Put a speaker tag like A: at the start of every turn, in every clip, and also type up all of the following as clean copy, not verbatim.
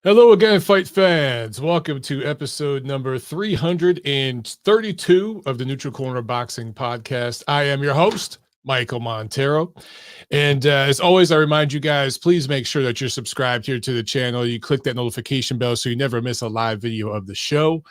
A: Hello again, fight fans. Welcome to episode number 332 of the Neutral Corner Boxing Podcast. I am your host, Michael Montero. And as always, I remind you guys, please make sure that you're subscribed here to the channel. You click that notification bell so you never miss a live video of the show.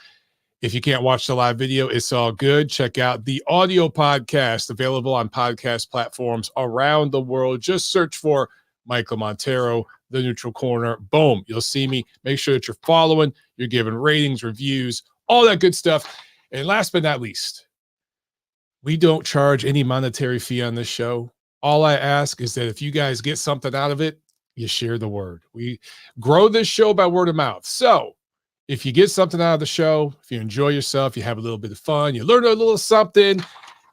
A: If you can't watch the live video, it's all good. Check out the audio podcast available on podcast platforms around the world. Just search for Michael Montero, the Neutral Corner. Boom, you'll see me. Make sure that you're following, you're giving ratings, reviews, all that good stuff. And last but not least, we don't charge any monetary fee on this show. All I ask is that if you guys get something out of it, you share the word. We grow this show by word of mouth. So if you get something out of the show, if you enjoy yourself, you have a little bit of fun, you learn a little something,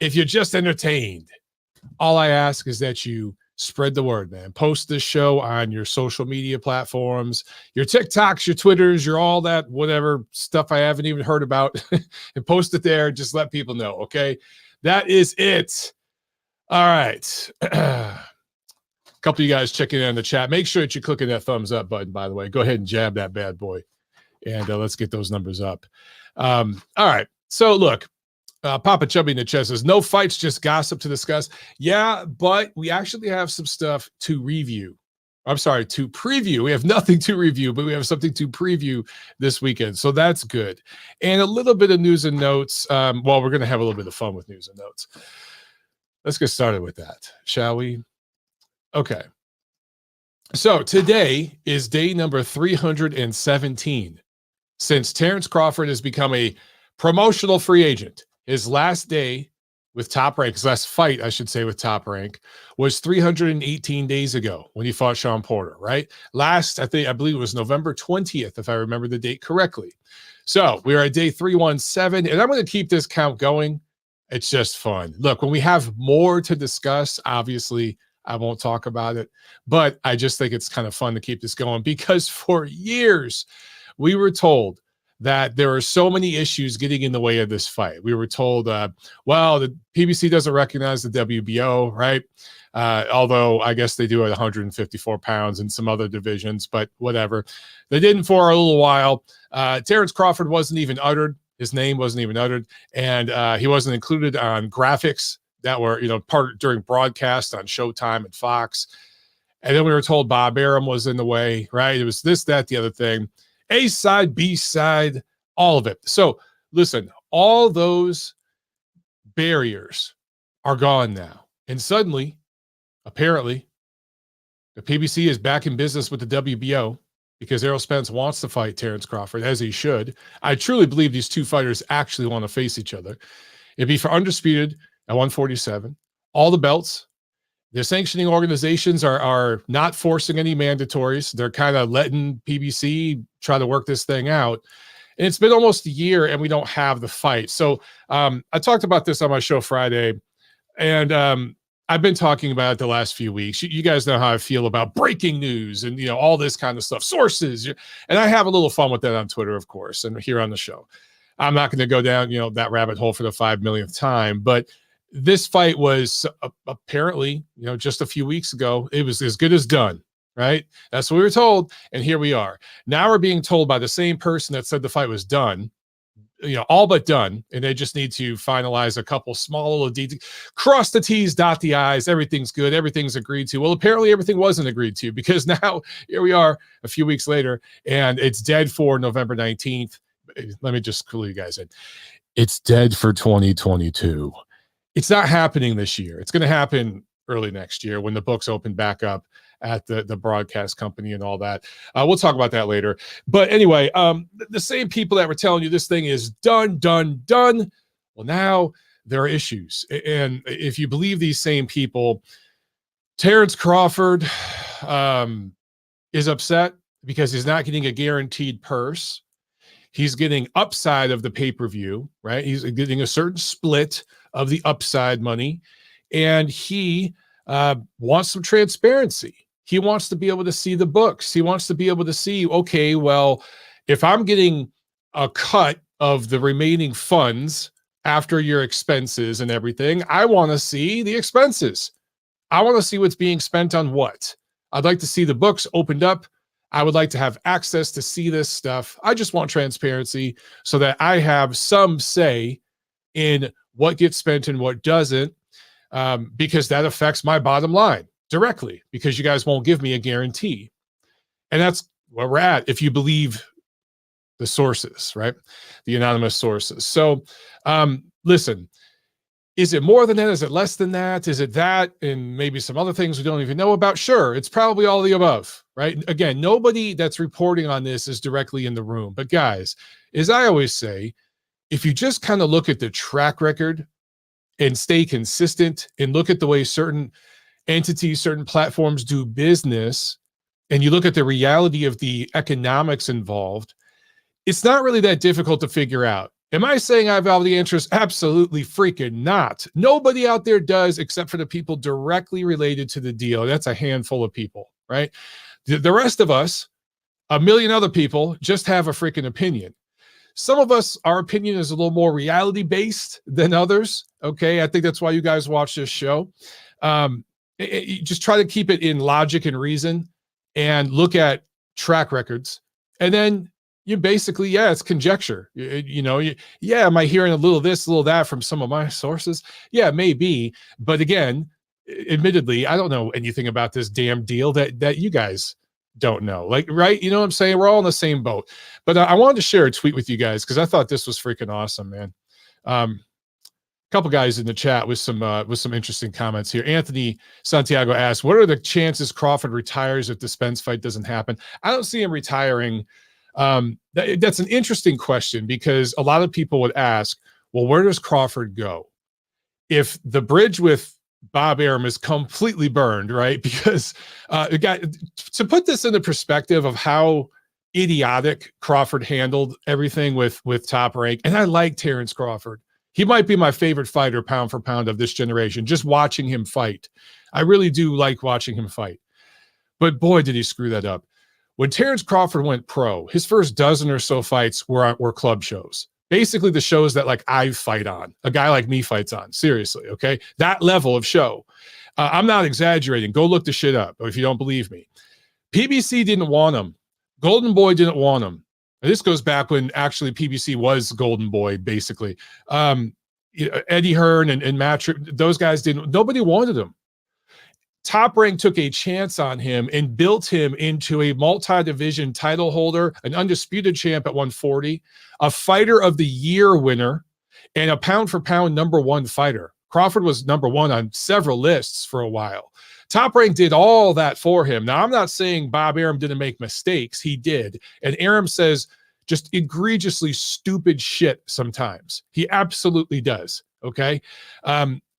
A: if you're just entertained, all I ask is that you spread the word, man. Post this show on your social media platforms, your TikToks, your Twitters, your all that, whatever stuff I haven't even heard about, and post it there. Just let people know, okay? That is it. All right. A couple of you guys checking in the chat. Make sure that you're clicking that thumbs up button, by the way. Go ahead and jab that bad boy, and let's get those numbers up. All right. So, look. Papa Chubby in the chest says, no fights, just gossip to discuss. Yeah, but we actually have some stuff to review. I'm sorry, to preview. We have nothing to review, but we have something to preview this weekend. So that's good. And a little bit of news and notes. Well, we're going to have a little bit of fun with news and notes. Let's get started with that, shall we? Okay. So today is day number 317 since Terence Crawford has become a promotional free agent. His last day with Top Rank, his last fight, I should say, with Top Rank, was 318 days ago when he fought Sean Porter, right? I believe it was November 20th, if I remember the date correctly. So we are at day 317, and I'm going to keep this count going. It's just fun. Look, when we have more to discuss, obviously, I won't talk about it, but I just think it's kind of fun to keep this going because for years, we were told that there are so many issues getting in the way of this fight. We were told, well, the PBC doesn't recognize the WBO, right? Although I guess they do at 154 pounds in some other divisions, but whatever. They didn't for a little while. Terence Crawford wasn't even uttered. His name wasn't even uttered. And he wasn't included on graphics that were, during broadcast on Showtime and Fox. And then we were told Bob Arum was in the way, right? It was this, that, the other thing. A side, B side, all of it. So listen, all those barriers are gone now. And suddenly, apparently, the PBC is back in business with the WBO because Errol Spence wants to fight Terence Crawford, as he should. I truly believe these two fighters actually want to face each other. It'd be for undisputed at 147, all the belts. The sanctioning organizations are not forcing any mandatories. They're kind of letting PBC try to work this thing out. And it's been almost a year and we don't have the fight. So I talked about this on my show Friday, and I've been talking about it the last few weeks. You guys know how I feel about breaking news and, all this kind of stuff, sources. And I have a little fun with that on Twitter, of course, and here on the show. I'm not going to go down, that rabbit hole for the 5 millionth time, but this fight was apparently, just a few weeks ago, it was as good as done, right? That's what we were told. And here we are. Now we're being told by the same person that said the fight was done, all but done. And they just need to finalize a couple small little details, cross the T's, dot the I's. Everything's good. Everything's agreed to. Well, apparently everything wasn't agreed to because now here we are a few weeks later and it's dead for November 19th. Let me just clue you guys in. It's dead for 2022. It's not happening this year. It's going to happen early next year when the books open back up at the broadcast company and all that. We'll talk about that later. But anyway, the same people that were telling you this thing is done. Well, now there are issues. And if you believe these same people, Terence Crawford is upset because he's not getting a guaranteed purse. He's getting upside of the pay-per-view, right? He's getting a certain split of the upside money, and he wants some transparency. He wants to be able to see the books. He wants to be able to see, okay, well, if I'm getting a cut of the remaining funds after your expenses and everything, I want to see the expenses. I want to see what's being spent on what. I'd like to see the books opened up. I would like to have access to see this stuff. I just want transparency so that I have some say in what gets spent and what doesn't, because that affects my bottom line directly, because you guys won't give me a guarantee. And that's where we're at, if you believe the sources, right? The anonymous sources. So listen, is it more than that? Is it less than that? Is it that and maybe some other things we don't even know about? Sure, it's probably all the above, right? Again, nobody that's reporting on this is directly in the room. But guys, as I always say, if you just kind of look at the track record and stay consistent and look at the way certain entities, certain platforms do business, and you look at the reality of the economics involved, it's not really that difficult to figure out. Am I saying I have all the answers? Absolutely freaking not. Nobody out there does, except for the people directly related to the deal. That's a handful of people, right? The rest of us, a million other people, just have a freaking opinion. Some of us, our opinion is a little more reality-based than others, okay? I think that's why you guys watch this show. Just try to keep it in logic and reason and look at track records. And then you basically, yeah, it's conjecture. Yeah, am I hearing a little this, a little that from some of my sources? Yeah, maybe. But again, admittedly, I don't know anything about this damn deal that you guys don't know. Like, right? You know what I'm saying? We're all in the same boat. But I wanted to share a tweet with you guys because I thought this was freaking awesome, man. A couple guys in the chat with some interesting comments here. Anthony Santiago asked, what are the chances Crawford retires if the Spence fight doesn't happen? I don't see him retiring. That's an interesting question, because a lot of people would ask, well, where does Crawford go if the bridge with Bob Arum is completely burned, right? Because to put this into perspective of how idiotic Crawford handled everything with Top Rank, and I like Terence Crawford. He might be my favorite fighter pound for pound of this generation, just watching him fight. I really do like watching him fight. But boy, did he screw that up. When Terence Crawford went pro, his first dozen or so fights were club shows. Basically the shows that like I fight on, a guy like me fights on. Seriously, okay? That level of show. I'm not exaggerating. Go look the shit up if you don't believe me. PBC didn't want him. Golden Boy didn't want him. And this goes back when actually PBC was Golden Boy, basically. Eddie Hearn and Matt, those guys nobody wanted him. Top Rank took a chance on him and built him into a multi-division title holder, an undisputed champ at 140, a fighter of the year winner, and a pound for pound #1 fighter. Crawford was #1 on several lists for a while. Top Rank did all that for him. Now, I'm not saying Bob Arum didn't make mistakes. He did. And Arum says just egregiously stupid shit sometimes. He absolutely does. Okay.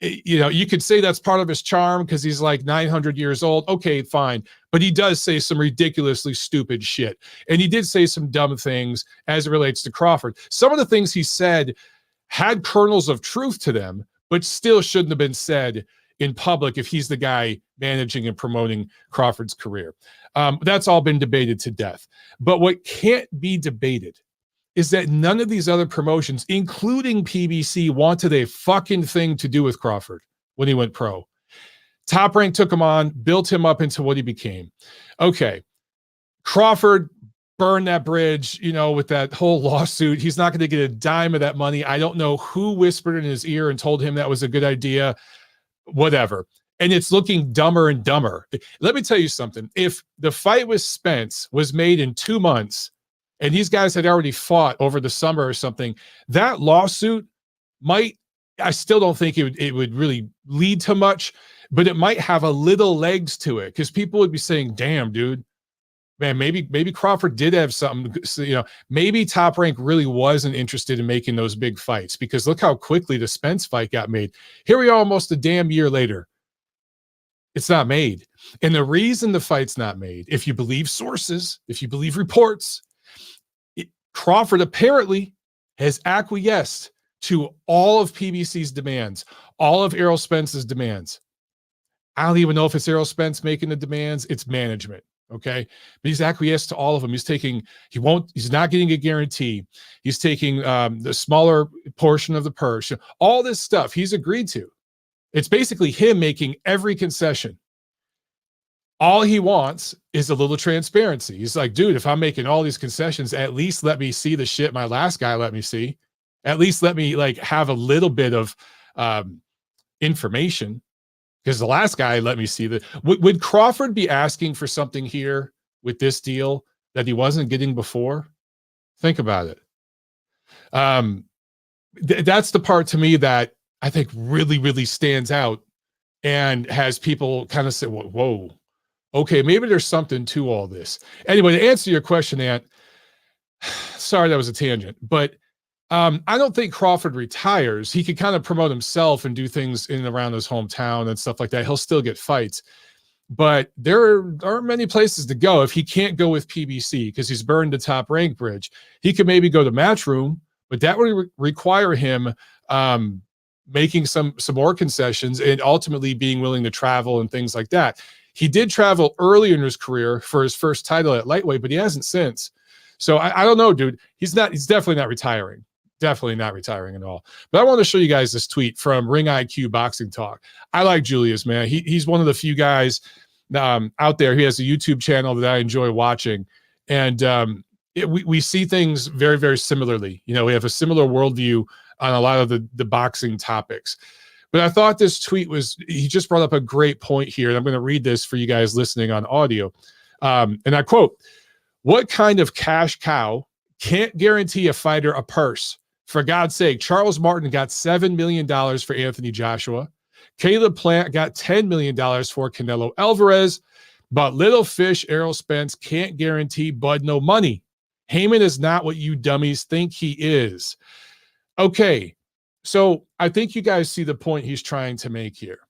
A: You could say that's part of his charm because he's like 900 years old. Okay, fine. But he does say some ridiculously stupid shit. And he did say some dumb things as it relates to Crawford. Some of the things he said had kernels of truth to them, but still shouldn't have been said in public if he's the guy managing and promoting Crawford's career. That's all been debated to death. But what can't be debated is that none of these other promotions, including PBC, wanted a fucking thing to do with Crawford when he went pro. Top Rank took him on, built him up into what he became. Okay, Crawford burned that bridge, with that whole lawsuit. He's not going to get a dime of that money. I don't know who whispered in his ear and told him that was a good idea. Whatever. And it's looking dumber and dumber. Let me tell you something. If the fight with Spence was made in 2 months, and these guys had already fought over the summer or something, that lawsuit I still don't think it would really lead to much, but it might have a little legs to it, because people would be saying, damn, dude, man, maybe Crawford did have something, maybe Top Rank really wasn't interested in making those big fights, because look how quickly the Spence fight got made. Here we are almost a damn year later. It's not made. And the reason the fight's not made, if you believe sources, if you believe reports, Crawford apparently has acquiesced to all of PBC's demands, all of Errol Spence's demands. I don't even know if it's Errol Spence making the demands. It's management. Okay. But he's acquiesced to all of them. He's not getting a guarantee. He's taking the smaller portion of the purse, all this stuff he's agreed to. It's basically him making every concession. All he wants is a little transparency. He's like, dude, if I'm making all these concessions, at least let me see the shit my last guy let me see. At least let me like have a little bit of information, because the last guy let me see that. Would Crawford be asking for something here with this deal that he wasn't getting before? Think about it. That's the part to me that I think really, really stands out and has people kind of say, whoa, okay, maybe there's something to all this. Anyway, to answer your question, Ant, sorry that was a tangent, but I don't think Crawford retires. He could kind of promote himself and do things in and around his hometown and stuff like that. He'll still get fights. But there aren't many places to go if he can't go with PBC because he's burned the top rank bridge. He could maybe go to Matchroom, but that would require him making some more concessions and ultimately being willing to travel and things like that. He did travel earlier in his career for his first title at lightweight, but he hasn't since. So I don't know, dude. He's definitely not retiring. Definitely not retiring at all. But I want to show you guys this tweet from Ring IQ Boxing Talk. I like Julius, man. He's one of the few guys out there. He has a YouTube channel that I enjoy watching. And we see things very, very similarly. You know, we have a similar worldview on a lot of the boxing topics. But I thought this tweet he just brought up a great point here. And I'm going to read this for you guys listening on audio. And I quote, "What kind of cash cow can't guarantee a fighter a purse? For God's sake, Charles Martin got $7 million for Anthony Joshua. Caleb Plant got $10 million for Canelo Alvarez. But little fish Errol Spence can't guarantee Bud no money. Heyman is not what you dummies think he is." Okay, so I think you guys see the point he's trying to make here.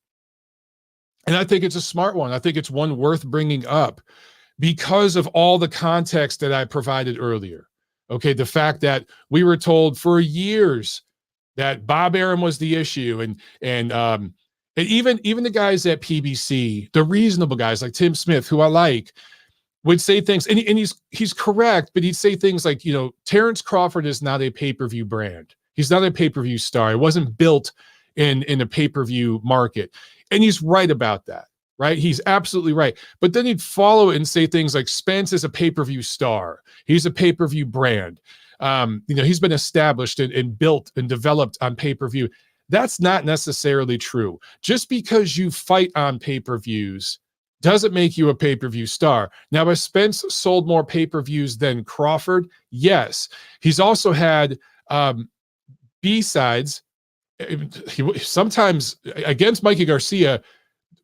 A: And I think it's a smart one. I think it's one worth bringing up because of all the context that I provided earlier. Okay, the fact that we were told for years that Bob Arum was the issue, and even the guys at PBC, the reasonable guys like Tim Smith, who I like, would say things, and he's correct, but he'd say things like, you know, Terence Crawford is not a pay-per-view brand. He's not a pay-per-view star. It wasn't built in a pay-per-view market, and he's right about that. Right? He's absolutely right. But then he'd follow it and say things like Spence is a pay-per-view star. He's a pay-per-view brand. You know, he's been established and built and developed on pay-per-view. That's not necessarily true. Just because you fight on pay-per-views doesn't make you a pay-per-view star. Now, has Spence sold more pay-per-views than Crawford? Yes. He's also had B-sides. Sometimes against Mikey Garcia,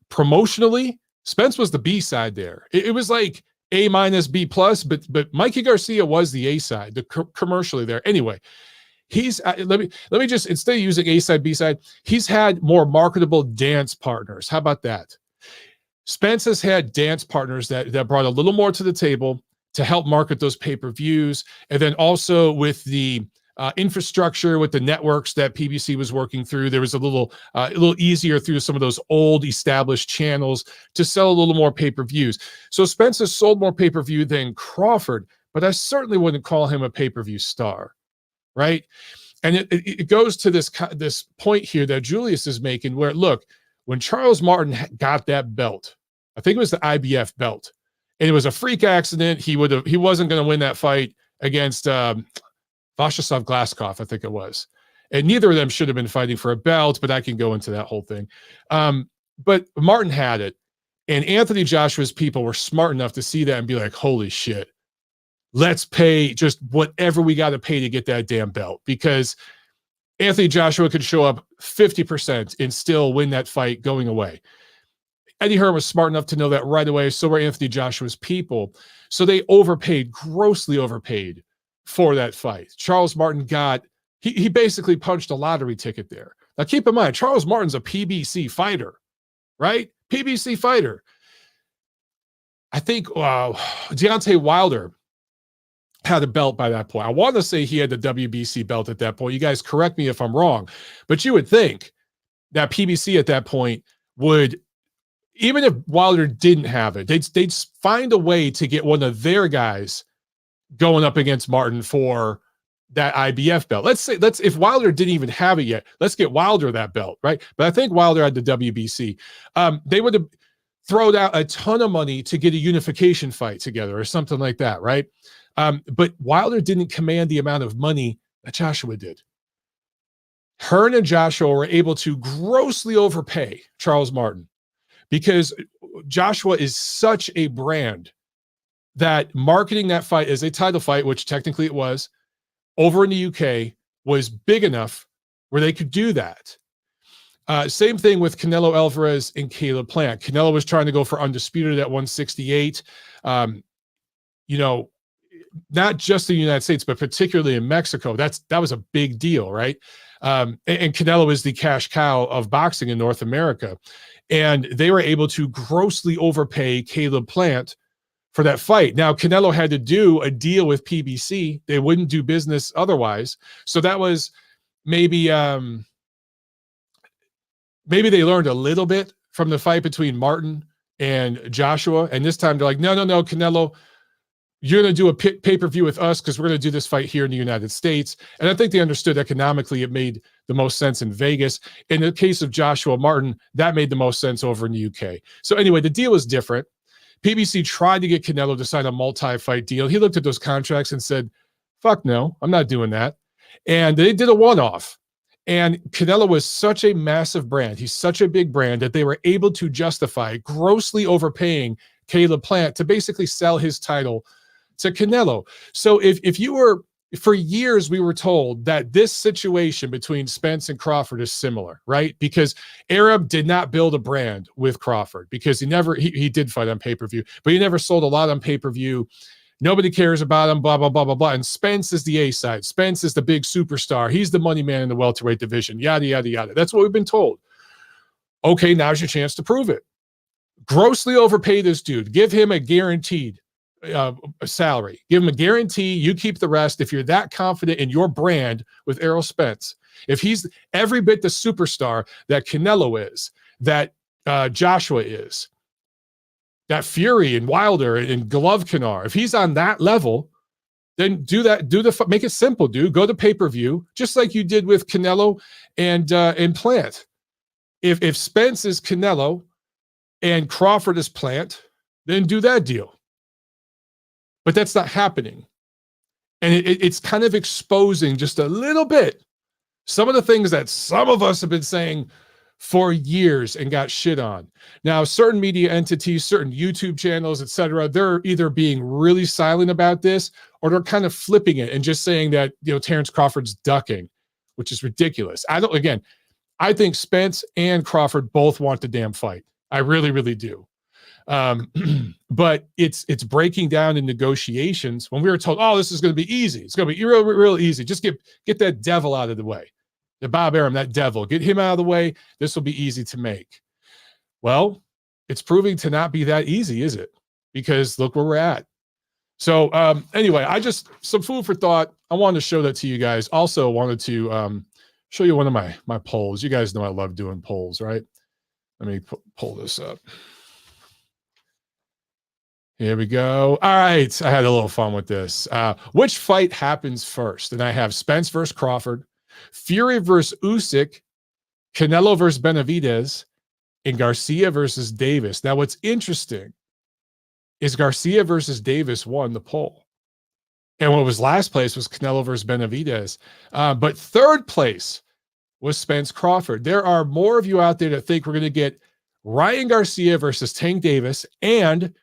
A: promotionally, Spence was the B side there. It was like A minus B plus, but Mikey Garcia was the A side, commercially there. Anyway, he's let me just, instead of using A side, B side, he's had more marketable dance partners. How about that? Spence has had dance partners that brought a little more to the table to help market those pay-per-views, and then also with the infrastructure with the networks that PBC was working through, there was a little easier through some of those old established channels to sell a little more pay-per-views. So Spence has sold more pay-per-view than Crawford, but I certainly wouldn't call him a pay-per-view star, right? And it goes to this point here that Julius is making, where look, when Charles Martin got that belt, I think it was the IBF belt, and it was a freak accident. He wasn't going to win that fight against Vashaslav Glaskov, I think it was. And neither of them should have been fighting for a belt, but I can go into that whole thing. But Martin had it, and Anthony Joshua's people were smart enough to see that and be like, holy shit, let's pay just whatever we got to pay to get that damn belt, because Anthony Joshua could show up 50% and still win that fight going away. Eddie Hearn was smart enough to know that right away. So were Anthony Joshua's people. So they overpaid, grossly overpaid for that fight. Charles Martin he basically punched a lottery ticket there. Now keep in mind, Charles Martin's a PBC fighter, right? PBC fighter. I think Deontay Wilder had a belt by that point. I want to say he had the WBC belt at that point. You guys correct me if I'm wrong, but you would think that PBC at that point would, even if Wilder didn't have it, they'd find a way to get one of their guys going up against Martin for that IBF belt. If Wilder didn't even have it yet, let's get Wilder that belt, right? But I think Wilder had the WBC. They would have, throw out a ton of money to get a unification fight together or something like that, right? But Wilder didn't command the amount of money that Joshua did. Hearn and Joshua were able to grossly overpay Charles Martin because Joshua is such a brand that marketing that fight as a title fight, which technically it was, over in the UK was big enough where they could do that. Same thing with Canelo Alvarez and Caleb Plant. Canelo was trying to go for undisputed at 168. You know, not just in the United States, but particularly in Mexico. That was a big deal, right? And Canelo is the cash cow of boxing in North America. And they were able to grossly overpay Caleb Plant for that fight. Now, Canelo had to do a deal with PBC. They wouldn't do business otherwise. So that was maybe they learned a little bit from the fight between Martin and Joshua. And this time they're like, no, Canelo, you're going to do a pay-per-view with us because we're going to do this fight here in the United States. And I think they understood economically it made the most sense in Vegas. In the case of Joshua Martin, that made the most sense over in the UK. So anyway, the deal was different. PBC tried to get Canelo to sign a multi-fight deal. He looked at those contracts and said, fuck no, I'm not doing that. And they did a one-off. And Canelo was such a massive brand. He's such a big brand that they were able to justify grossly overpaying Caleb Plant to basically sell his title to Canelo. So if you were, for years, we were told that this situation between Spence and Crawford is similar, right? Because Arab did not build a brand with Crawford because he did fight on pay-per-view, but he never sold a lot on pay-per-view. Nobody cares about him, blah, blah, blah, blah, blah. And Spence is the A side. Spence is the big superstar. He's the money man in the welterweight division, yada, yada, yada. That's what we've been told. Okay, now's your chance to prove it. Grossly overpay this dude. Give him a guaranteed salary. Give him a guarantee. You keep the rest. If you're that confident in your brand with Errol Spence, if he's every bit the superstar that Canelo is, that Joshua is, that Fury and Wilder and Golovkin are, if he's on that level, then do that. Make it simple, dude. Go to pay-per-view, just like you did with Canelo and Plant. If Spence is Canelo and Crawford is Plant, then do that deal. But that's not happening. And it's kind of exposing just a little bit some of the things that some of us have been saying for years and got shit on. Now, certain media entities, certain YouTube channels, etc., they're either being really silent about this or they're kind of flipping it and just saying that, Terence Crawford's ducking, which is ridiculous. I think Spence and Crawford both want the damn fight. I really, really do. But it's breaking down in negotiations when we were told, oh, this is going to be easy. It's going to be real, real easy. Just get that devil out of the way. The Bob Arum, that devil, get him out of the way. This will be easy to make. Well, it's proving to not be that easy, is it? Because look where we're at. So anyway, some food for thought. I wanted to show that to you guys. Also wanted to show you one of my polls. You guys know I love doing polls, right? Let me pull this up. Here we go. All right. I had a little fun with this. Which fight happens first? And I have Spence versus Crawford, Fury versus Usyk, Canelo versus Benavidez, and Garcia versus Davis. Now, what's interesting is Garcia versus Davis won the poll. And what was last place was Canelo versus Benavidez. But third place was Spence Crawford. There are more of you out there that think we're going to get Ryan Garcia versus Tank Davis and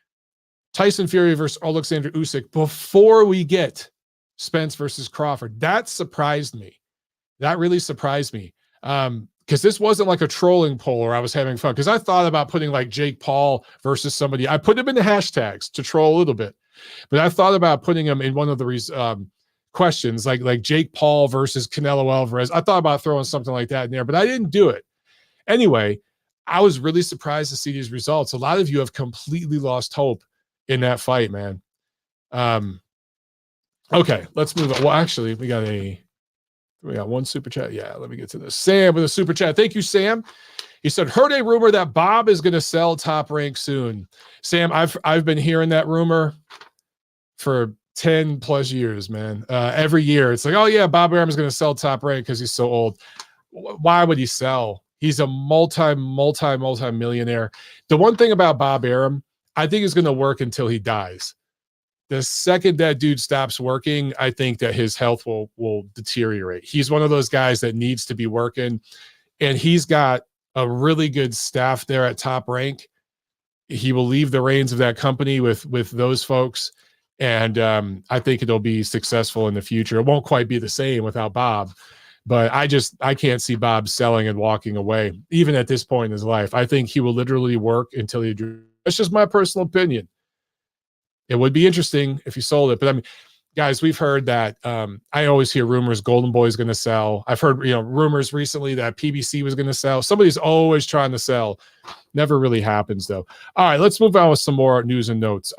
A: Tyson Fury versus Alexander Usyk before we get Spence versus Crawford. That surprised me. That really surprised me. Because this wasn't like a trolling poll where I was having fun. Because I thought about putting like Jake Paul versus somebody. I put him in the hashtags to troll a little bit. But I thought about putting him in one of the questions, like Jake Paul versus Canelo Alvarez. I thought about throwing something like that in there, but I didn't do it. Anyway, I was really surprised to see these results. A lot of you have completely lost hope in that fight, man. Okay, let's move on. Well, actually, we got one super chat. Yeah, let me get to this. Sam with a super chat. Thank you, Sam. He said, heard a rumor that Bob is going to sell Top Rank soon. Sam, I've been hearing that rumor for 10 plus years, man. Every year it's like, oh yeah, Bob Arum is going to sell Top Rank because he's so old. Why would he sell? He's a multi millionaire. The one thing about Bob Arum, I think is going to work until he dies. The second that dude stops working, I think that his health will deteriorate. He's one of those guys that needs to be working, and he's got a really good staff there at Top Rank. He will leave the reins of that company with those folks, and I think it'll be successful in the future. It won't quite be the same without Bob, but I can't see Bob selling and walking away, even at this point in his life. I think he will literally work until he. That's just my personal opinion. It would be interesting if you sold it, but I mean, guys, we've heard that. I always hear rumors Golden Boy is going to sell. I've heard rumors recently that PBC was going to sell. Somebody's always trying to sell. Never really happens though. All right, let's move on with some more news and notes.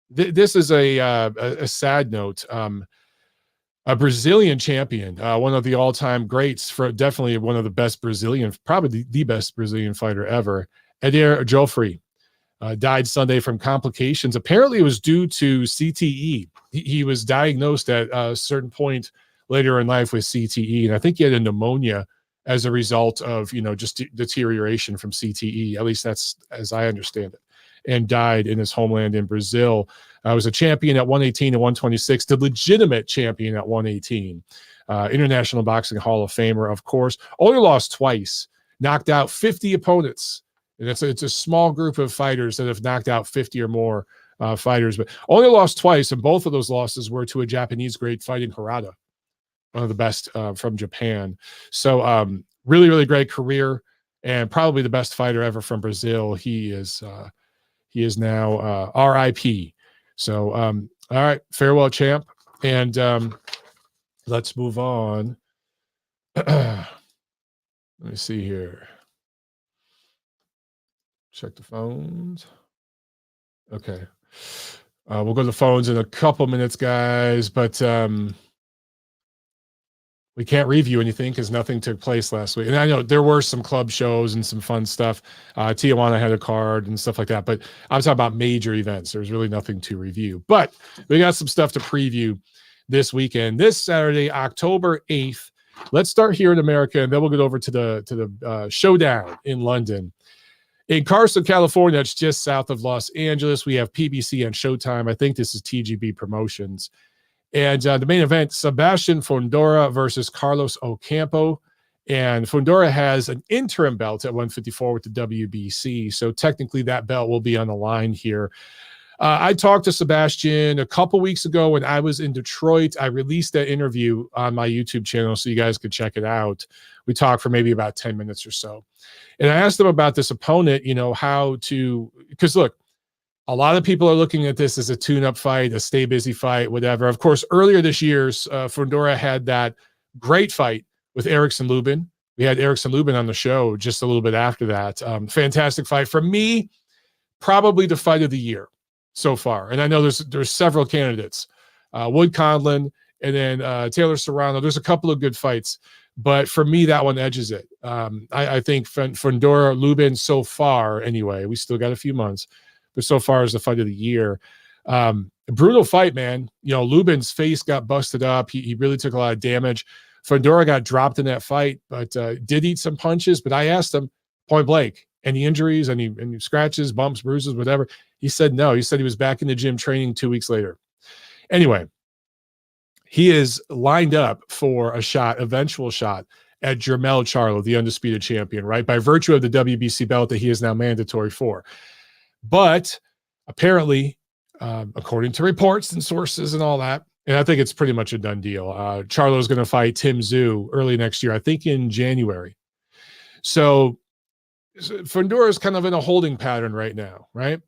A: This is a sad note. A Brazilian champion, one of the all-time greats, for definitely one of the best Brazilian, probably the best Brazilian fighter ever, Eder Joffrey. Died Sunday from complications. Apparently, it was due to CTE. He was diagnosed at a certain point later in life with CTE, and I think he had a pneumonia as a result of just deterioration from CTE. At least that's as I understand it. And died in his homeland in Brazil. Was a champion at 118 and 126, the legitimate champion at 118. International Boxing Hall of Famer, of course. Only lost twice. Knocked out 50 opponents. And it's a small group of fighters that have knocked out 50 or more fighters, but only lost twice, and both of those losses were to a Japanese great fighting Harada, one of the best from Japan. So really, really great career, and probably the best fighter ever from Brazil. He is now RIP. So all right, farewell, champ, and let's move on. Let me see here. Check the phones. Okay. We'll go to the phones in a couple minutes, guys, but we can't review anything because nothing took place last week. And I know there were some club shows and some fun stuff. Tijuana had a card and stuff like that, but I'm talking about major events. There's really nothing to review, but we got some stuff to preview this weekend. This Saturday, October 8th. Let's start here in America, and then we'll get over to the Showdown in London. In Carson, California, it's just south of Los Angeles. We have PBC and Showtime. I think this is TGB Promotions. And the main event, Sebastian Fundora versus Carlos Ocampo. And Fundora has an interim belt at 154 with the WBC. So technically that belt will be on the line here. I talked to Sebastian a couple weeks ago when I was in Detroit. I released that interview on my YouTube channel so you guys could check it out. We talked for maybe about 10 minutes or so. And I asked him about this opponent, because look, a lot of people are looking at this as a tune-up fight, a stay busy fight, whatever. Of course, earlier this year, Fundora had that great fight with Erickson Lubin. We had Erickson Lubin on the show just a little bit after that. Fantastic fight. For me, probably the fight of the year so far. And I know there's several candidates. Wood Conlon and then Taylor Serrano. There's a couple of good fights. But for me, that one edges it. I think Fundora Lubin so far, anyway, we still got a few months, but so far is the fight of the year. A brutal fight, man. Lubin's face got busted up. He really took a lot of damage. Fundora got dropped in that fight, but did eat some punches. But I asked him point blank, any injuries, any scratches, bumps, bruises, whatever? He said no. He said he was back in the gym training 2 weeks later. Anyway, he is lined up for eventual shot at Jermell Charlo, the undisputed champion, right? By virtue of the WBC belt that he is now mandatory for. But apparently, according to reports and sources and all that, and I think it's pretty much a done deal, Charlo is going to fight Tim Tszyu early next year, I think in January. So Fundora is kind of in a holding pattern right now, right?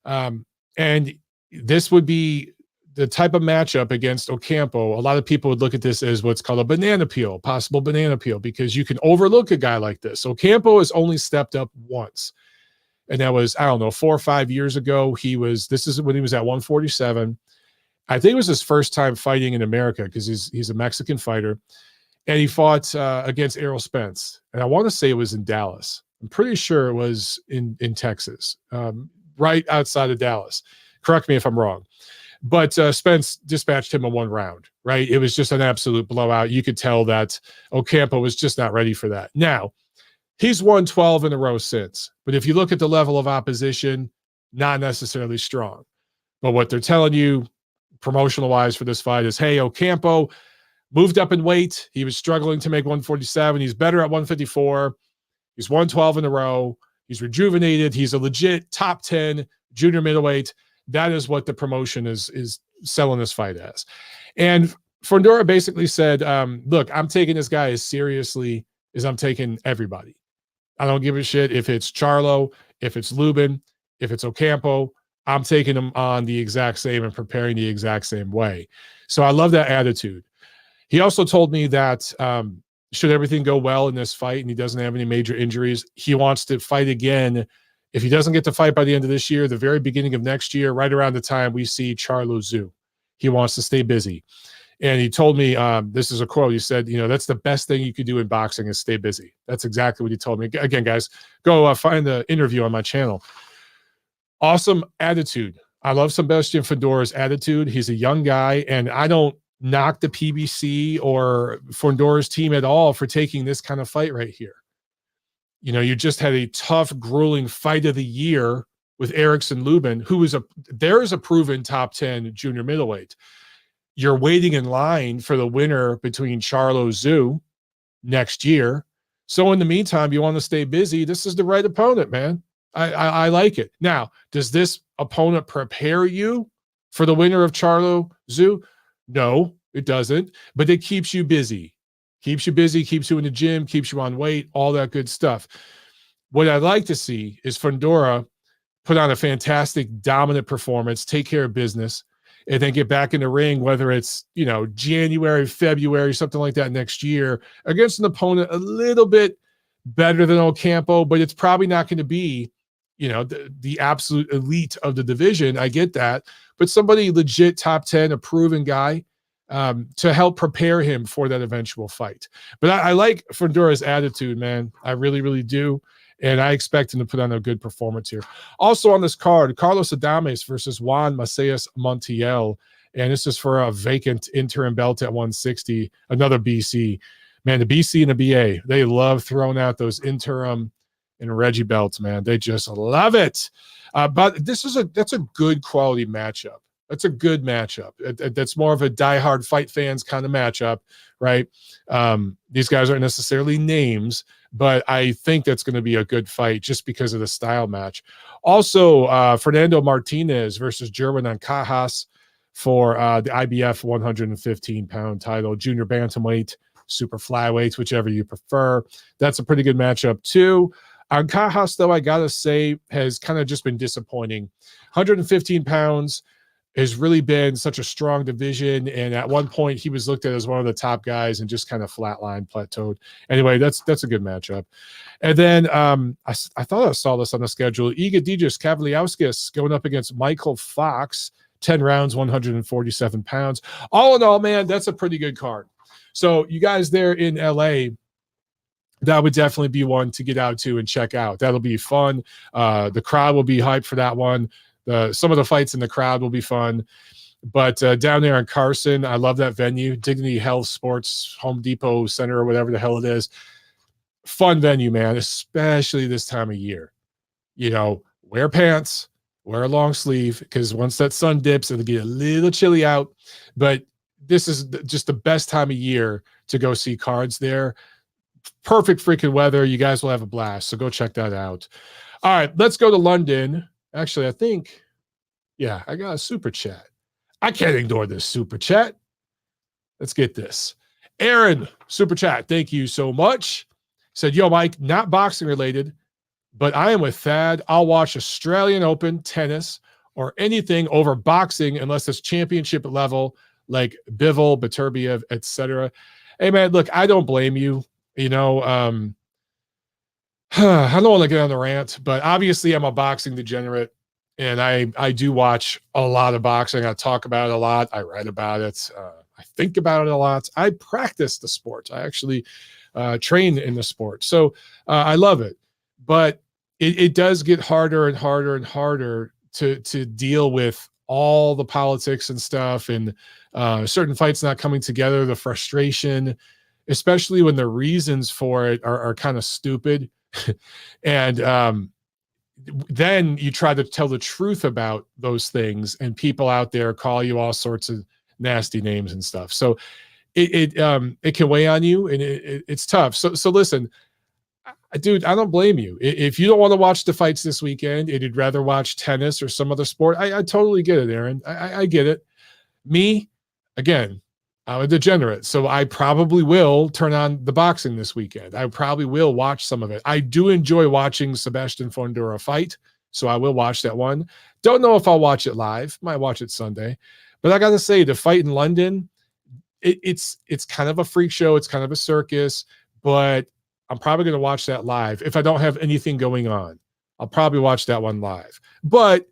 A: And this would be the type of matchup against Ocampo. A lot of people would look at this as what's called a banana peel, possible banana peel, because you can overlook a guy like this. Ocampo has only stepped up once. And that was, 4 or 5 years ago. This is when he was at 147. I think it was his first time fighting in America because he's a Mexican fighter. And he fought against Errol Spence. And I want to say it was in Dallas. I'm pretty sure it was in Texas, right outside of Dallas. Correct me if I'm wrong. But Spence dispatched him in one round, right? It was just an absolute blowout. You could tell that Ocampo was just not ready for that. Now, He's won 12 in a row since. But if you look at the level of opposition, not necessarily strong. But what they're telling you promotional wise for this fight is, hey, Ocampo moved up in weight. He was struggling to make 147. He's better at 154. He's won 12 in a row. He's rejuvenated. He's a legit top 10 junior middleweight. That is what the promotion is selling this fight as. And Fundora basically said, look, I'm taking this guy as seriously as I'm taking everybody. I don't give a shit if it's Charlo, if it's Lubin, if it's Ocampo. I'm taking them on the exact same and preparing the exact same way. So I love that attitude. He also told me that should everything go well in this fight and he doesn't have any major injuries, he wants to fight again. If he doesn't get to fight by the end of this year, the very beginning of next year, right around the time we see Charlo Zhu. He wants to stay busy. And he told me, this is a quote, he said, that's the best thing you could do in boxing is stay busy. That's exactly what he told me. Again, guys, go find the interview on my channel. Awesome attitude. I love Sebastian Fundora's attitude. He's a young guy, and I don't knock the PBC or Fundora's team at all for taking this kind of fight right here. You just had a tough, grueling fight of the year with Erickson Lubin, who is there's a proven top 10 junior middleweight. You're waiting in line for the winner between Charlo Zhu next year. So in the meantime, you want to stay busy. This is the right opponent, man. I like it. Now, does this opponent prepare you for the winner of Charlo Zhu? No, it doesn't. But it keeps you busy. Keeps you busy, keeps you in the gym, keeps you on weight, all that good stuff. What I'd like to see is Fundora put on a fantastic, dominant performance, take care of business, and then get back in the ring, whether it's, January, February, something like that next year, against an opponent a little bit better than Ocampo, but it's probably not going to be, the absolute elite of the division. I get that. But somebody legit top 10, a proven guy, to help prepare him for that eventual fight. But I like Fundora's attitude, man. I really, really do. And I expect him to put on a good performance here. Also on this card, Carlos Adames versus Juan Macias Montiel. And this is for a vacant interim belt at 160. Another BC. Man, the BC and the BA, they love throwing out those interim and Reggie belts, man. They just love it. But that's a good quality matchup. That's a good matchup. That's more of a diehard fight fans kind of matchup, right? These guys aren't necessarily names, but I think that's going to be a good fight just because of the style match. Also, Fernando Martinez versus Jerwin Ancajas for the IBF 115-pound title, junior bantamweight, super flyweight, whichever you prefer. That's a pretty good matchup too. Ancajas, though, I got to say, has kind of just been disappointing. 115 pounds has really been such a strong division, and at one point he was looked at as one of the top guys and just kind of flatlined, plateaued. Anyway, that's a good matchup. And then I thought I saw this on the schedule. Egidijus Kavaliauskas going up against Michael Fox, 10 rounds, 147 pounds. All in all, man, that's a pretty good card. So you guys there in LA, that would definitely be one to get out to and check out. That'll be fun. The crowd will be hyped for that one. Some of the fights in the crowd will be fun. But down there in Carson, I love that venue, Dignity Health Sports Home Depot Center or whatever the hell it is. Fun venue, man, especially this time of year. Wear pants, wear a long sleeve, because once that sun dips, it'll get a little chilly out. But this is just the best time of year to go see cards there. Perfect freaking weather. You guys will have a blast. So go check that out. All right, let's go to London. Actually, I think, yeah, I got a super chat. I can't ignore this super chat. Let's get this. Aaron, super chat. Thank you so much. Said, yo, Mike, not boxing related, but I am with Thad. I'll watch Australian Open, tennis, or anything over boxing unless it's championship level, like Bivol, Beterbiev, etc. Hey, man, look, I don't blame you. I don't want to get on the rant, but obviously I'm a boxing degenerate, and I do watch a lot of boxing. I talk about it a lot. I write about it. I think about it a lot. I practice the sport. I actually train in the sport. So I love it. But it does get harder and harder and harder to deal with all the politics and stuff, and certain fights not coming together, the frustration, especially when the reasons for it are kind of stupid. And then you try to tell the truth about those things, and people out there call you all sorts of nasty names and stuff. So it can weigh on you, and it's tough. So listen, dude, I don't blame you. If you don't want to watch the fights this weekend and you'd rather watch tennis or some other sport, I totally get it, Aaron. I get it. Me, again, I'm a degenerate, so I probably will turn on the boxing this weekend. I probably will watch some of it. I do enjoy watching Sebastian Fundora fight, so I will watch that one. Don't know if I'll watch it live. Might watch it Sunday. But I got to say, the fight in London, it's kind of a freak show. It's kind of a circus, but I'm probably going to watch that live. If I don't have anything going on, I'll probably watch that one live. But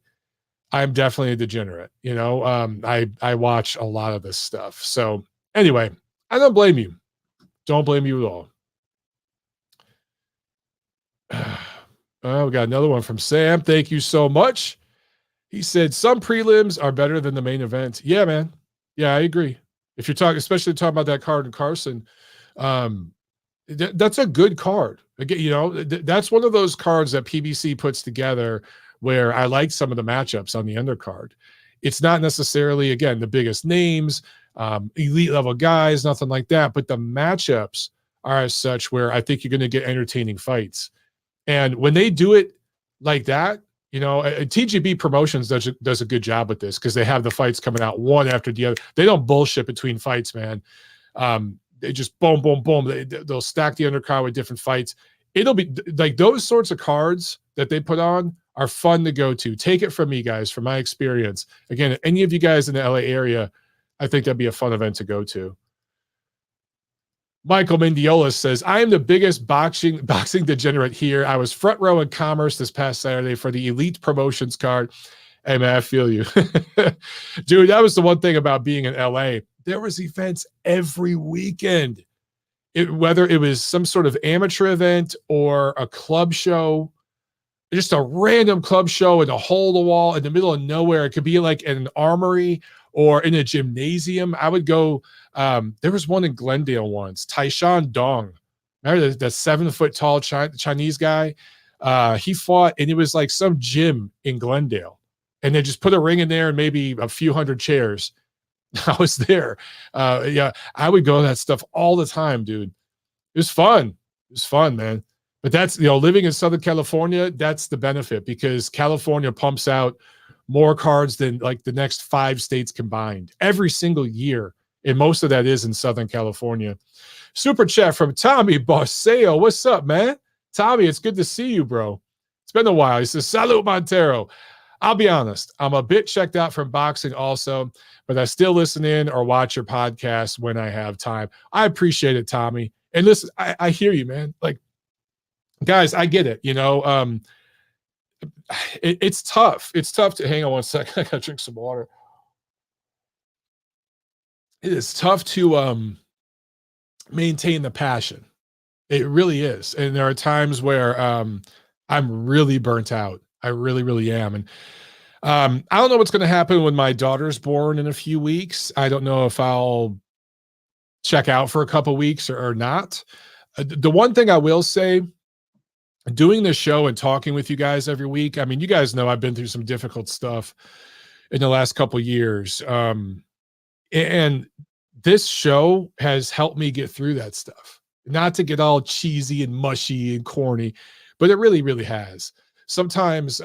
A: I'm definitely a degenerate. I watch a lot of this stuff. So anyway, I don't blame you. Don't blame you at all. We got another one from Sam. Thank you so much. He said some prelims are better than the main event. Yeah, man. Yeah, I agree. If you're talking, especially talking about that card in Carson, that's a good card. Again, that's one of those cards that PBC puts together where I like some of the matchups on the undercard. It's not necessarily, again, the biggest names, elite level guys, nothing like that, but the matchups are as such where I think you're going to get entertaining fights. And when they do it like that, TGB Promotions does a good job with this because they have the fights coming out one after the other. They don't bullshit between fights, man. They just boom, boom, boom. They'll stack the undercard with different fights. It'll be like those sorts of cards that they put on are fun to go to. Take it from me, guys, from my experience. Again, any of you guys in the LA area, I think that'd be a fun event to go to. Michael Mendiola says, I am the biggest boxing degenerate here. I was front row in Commerce this past Saturday for the Elite Promotions card. Hey, man, I feel you. Dude, that was the one thing about being in LA. There was events every weekend. Whether it was some sort of amateur event or a club show, just a random club show in a hole in the wall in the middle of nowhere. It could be like in an armory or in a gymnasium. I would go. There was one in Glendale once. Taishan Dong, remember the 7 foot tall Chinese guy? He fought, and it was like some gym in Glendale, and they just put a ring in there and maybe a few hundred chairs. I was there. Yeah, I would go to that stuff all the time, dude. It was fun. It was fun, man. But that's, living in Southern California, that's the benefit because California pumps out more cards than like the next 5 states combined every single year. And most of that is in Southern California. Super chat from Tommy Bosseo. What's up, man? Tommy, it's good to see you, bro. It's been a while. He says, Salute Montero. I'll be honest, I'm a bit checked out from boxing also, but I still listen in or watch your podcast when I have time. I appreciate it, Tommy. And listen, I hear you, man. Like, guys, I get it. It's tough. It's tough to hang on one second. I gotta drink some water. It is tough to maintain the passion. It really is. And there are times where I'm really burnt out. I really, really am. And I don't know what's going to happen when my daughter's born in a few weeks. I don't know if I'll check out for a couple weeks or not. The one thing I will say, doing this show and talking with you guys every week, I mean, you guys know I've been through some difficult stuff in the last couple of years. And this show has helped me get through that stuff. Not to get all cheesy and mushy and corny, but it really, really has. Sometimes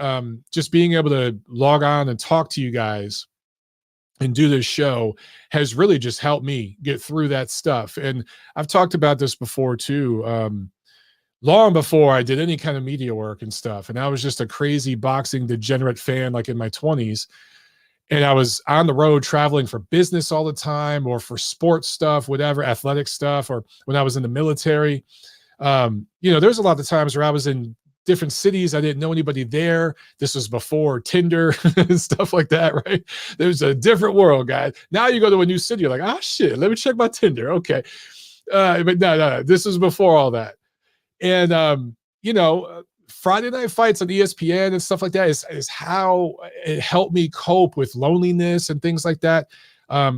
A: just being able to log on and talk to you guys and do this show has really just helped me get through that stuff. And I've talked about this before too, long before I did any kind of media work and stuff. And I was just a crazy boxing degenerate fan, like in my 20s. And I was on the road traveling for business all the time or for sports stuff, whatever, athletic stuff, or when I was in the military. There's a lot of times where I was in different cities. I didn't know anybody there. This was before Tinder and stuff like that, right? There's a different world, guys. Now you go to a new city, you're like, oh, shit, let me check my Tinder. Okay. But no, this is before all that. And, Friday night fights on ESPN and stuff like that is how it helped me cope with loneliness and things like that.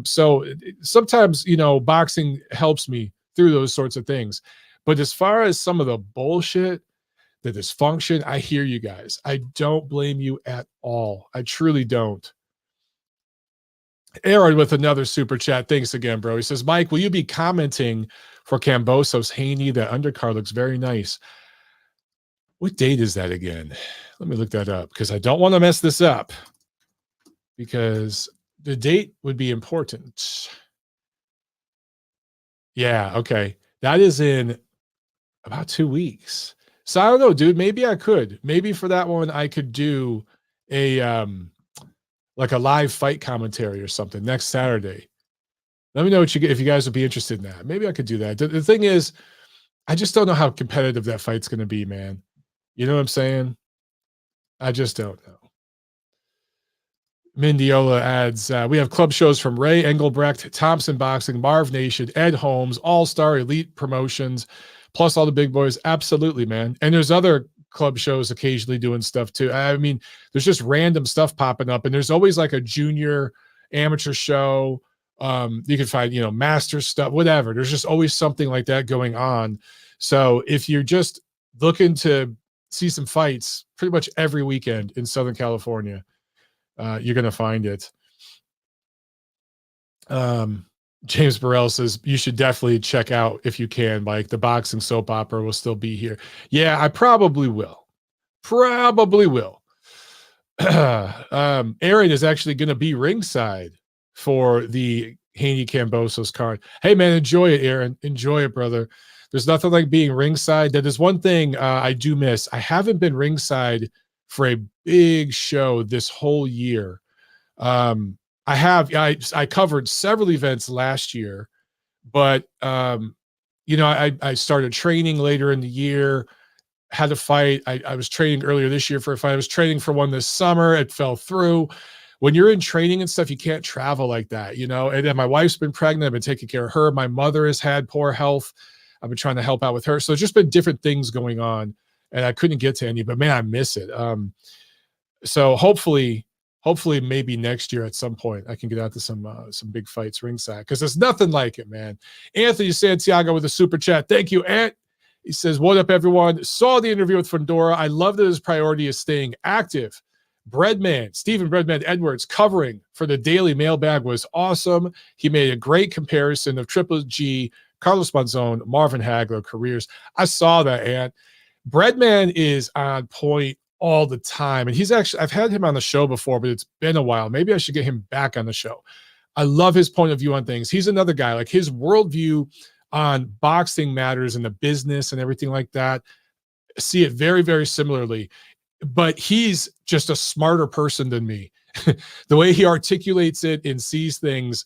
A: So sometimes, boxing helps me through those sorts of things. But as far as some of the bullshit the dysfunction. I hear you guys. I don't blame you at all. I truly don't. Aaron with another super chat. Thanks again, bro. He says, Mike, will you be commenting for Kambosos Haney? That undercard looks very nice. What date is that again? Let me look that up because I don't want to mess this up because the date would be important. Yeah, okay. That is in about 2 weeks. So I don't know, dude. Maybe I could. Maybe for that one, I could do a like a live fight commentary or something next Saturday. Let me know what you get if you guys would be interested in that. Maybe I could do that. The thing is, I just don't know how competitive that fight's going to be, man. You know what I'm saying? I just don't know. Mindiola adds, we have club shows from Ray Engelbrecht, Thompson Boxing, Marv Nation, Ed Holmes, All-Star Elite Promotions, plus all the big boys. Absolutely, man. And there's other club shows occasionally doing stuff too. I mean, there's just random stuff popping up, and there's always like a junior amateur show. You can find, master stuff, whatever. There's just always something like that going on. So if you're just looking to see some fights pretty much every weekend in Southern California, you're going to find it. James Burrell says you should definitely check out, if you can, Mike. The boxing soap opera will still be here. Yeah, I probably will. Aaron is actually going to be ringside for the Haney Kambosos card. Hey, man, enjoy it, Aaron. Enjoy it, brother. There's nothing like being ringside. That is one thing I do miss. I haven't been ringside for a big show this whole year. I covered several events last year, but I started training later in the year, had a fight. I was training earlier this year for a fight. I was training for one this summer. It fell through. When you're in training and stuff, you can't travel like that, and then my wife's been pregnant. I've been taking care of her. My mother has had poor health. I've been trying to help out with her. So it's just been different things going on, and I couldn't get to any, but man, I miss it. So hopefully maybe next year at some point I can get out to some big fights ringside, because there's nothing like it, man. Anthony Santiago with a super chat. Thank you, Ant. He says, what up, everyone? Saw the interview with Fundora. I love that his priority is staying active. Stephen Breadman Edwards covering for the Daily Mailbag was awesome. He made a great comparison of Triple G, Carlos Monzon, Marvin Hagler careers. I saw that, Ant. Breadman is on point all the time. And I've had him on the show before, but it's been a while. Maybe I should get him back on the show. I love his point of view on things. He's another guy, like his worldview on boxing matters and the business and everything like that. I see it very, very similarly, but he's just a smarter person than me. The way he articulates it and sees things,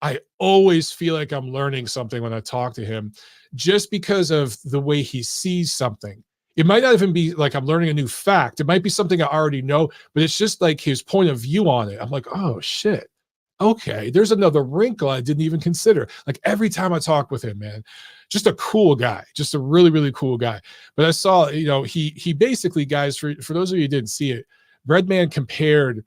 A: I always feel like I'm learning something when I talk to him, just because of the way he sees something. It might not even be like I'm learning a new fact. It might be something I already know, but it's just like his point of view on it. I'm like, oh shit. Okay, there's another wrinkle I didn't even consider. Like every time I talk with him, man, just a cool guy, just a really, really cool guy. But I saw, he basically, guys, for those of you who didn't see it, Breadman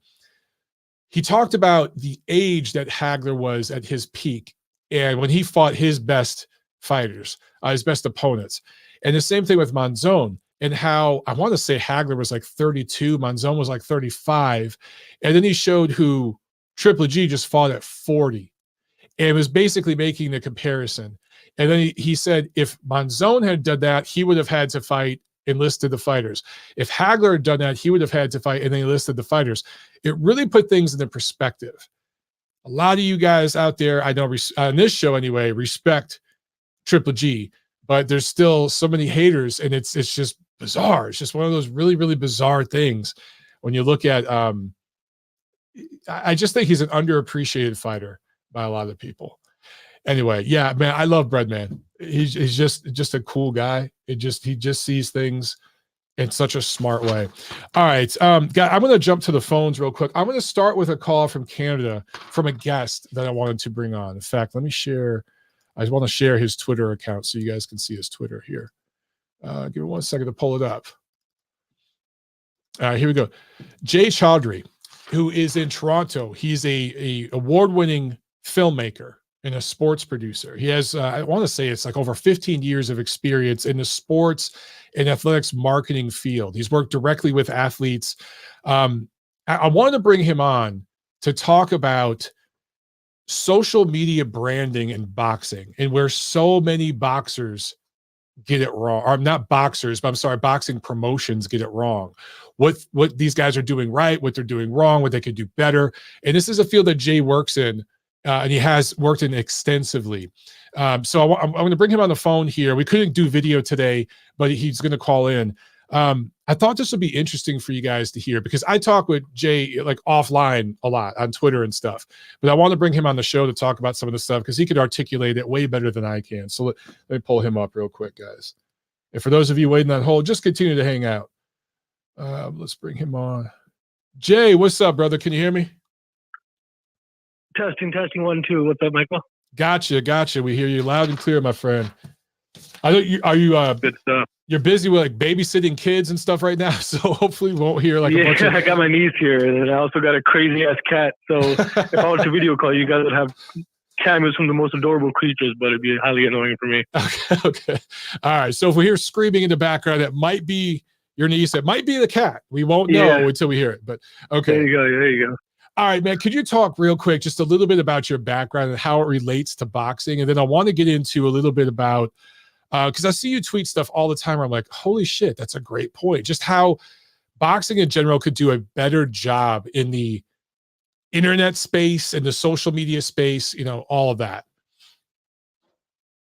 A: he talked about the age that Hagler was at his peak and when he fought his best fighters, his best opponents. And the same thing with Monzon, and how I want to say Hagler was like 32, Monzon was like 35. And then he showed who Triple G just fought at 40 and was basically making the comparison. And then he said if Monzon had done that, he would have had to fight and listed the fighters. If Hagler had done that, he would have had to fight and then he listed the fighters. It really put things into perspective. A lot of you guys out there, I know on this show anyway, respect Triple G, but there's still so many haters, and it's just bizarre. It's just one of those really, really bizarre things when you look at I just think he's an underappreciated fighter by a lot of people. Anyway, yeah, man, I love Breadman. He's just a cool guy. He just sees things in such a smart way. All right, guys, I'm going to jump to the phones real quick. I'm going to start with a call from Canada from a guest that I wanted to bring on. In fact, let me share. I just want to share his Twitter account so you guys can see his Twitter here. Give me 1 second to pull it up. All right, here we go. Jay Chaudhry, who is in Toronto. He's a award-winning filmmaker and a sports producer. He has, I want to say it's like over 15 years of experience in the sports and athletics marketing field. He's worked directly with athletes. I wanted to bring him on to talk about social media branding and boxing, and where so many boxers get it wrong, or not boxers, but I'm sorry, boxing promotions get it wrong. What these guys are doing right, what they're doing wrong, what they could do better. And this is a field that Jay works in, and he has worked in extensively. So I'm going to bring him on the phone here. We couldn't do video today, but he's going to call in. I thought this would be interesting for you guys to hear, because I talk with Jay like offline a lot on Twitter and stuff, but I want to bring him on the show to talk about some of the stuff because he could articulate it way better than I can. So let me pull him up real quick, guys. And for those of you waiting on hold, just continue to hang out. Let's bring him on. Jay, what's up, brother? Can you hear me?
B: Testing, 1, 2. What's up, Michael?
A: Gotcha. We hear you loud and clear, my friend. I know you. Are you?
B: Good stuff.
A: You're busy with like babysitting kids and stuff right now, so hopefully we won't hear like a bunch of...
B: I got my niece here, and I also got a crazy ass cat. So if I was to video call, you guys would have cameos from the most adorable creatures, but it'd be highly annoying for me.
A: Okay. All right. So if we hear screaming in the background, it might be your niece. It might be the cat. We won't know until we hear it. But okay.
B: There you go.
A: All right, man. Could you talk real quick just a little bit about your background and how it relates to boxing, and then I want to get into a little bit about. Because I see you tweet stuff all the time where I'm like, holy shit, that's a great point. Just how boxing in general could do a better job in the internet space and the social media space, all of that.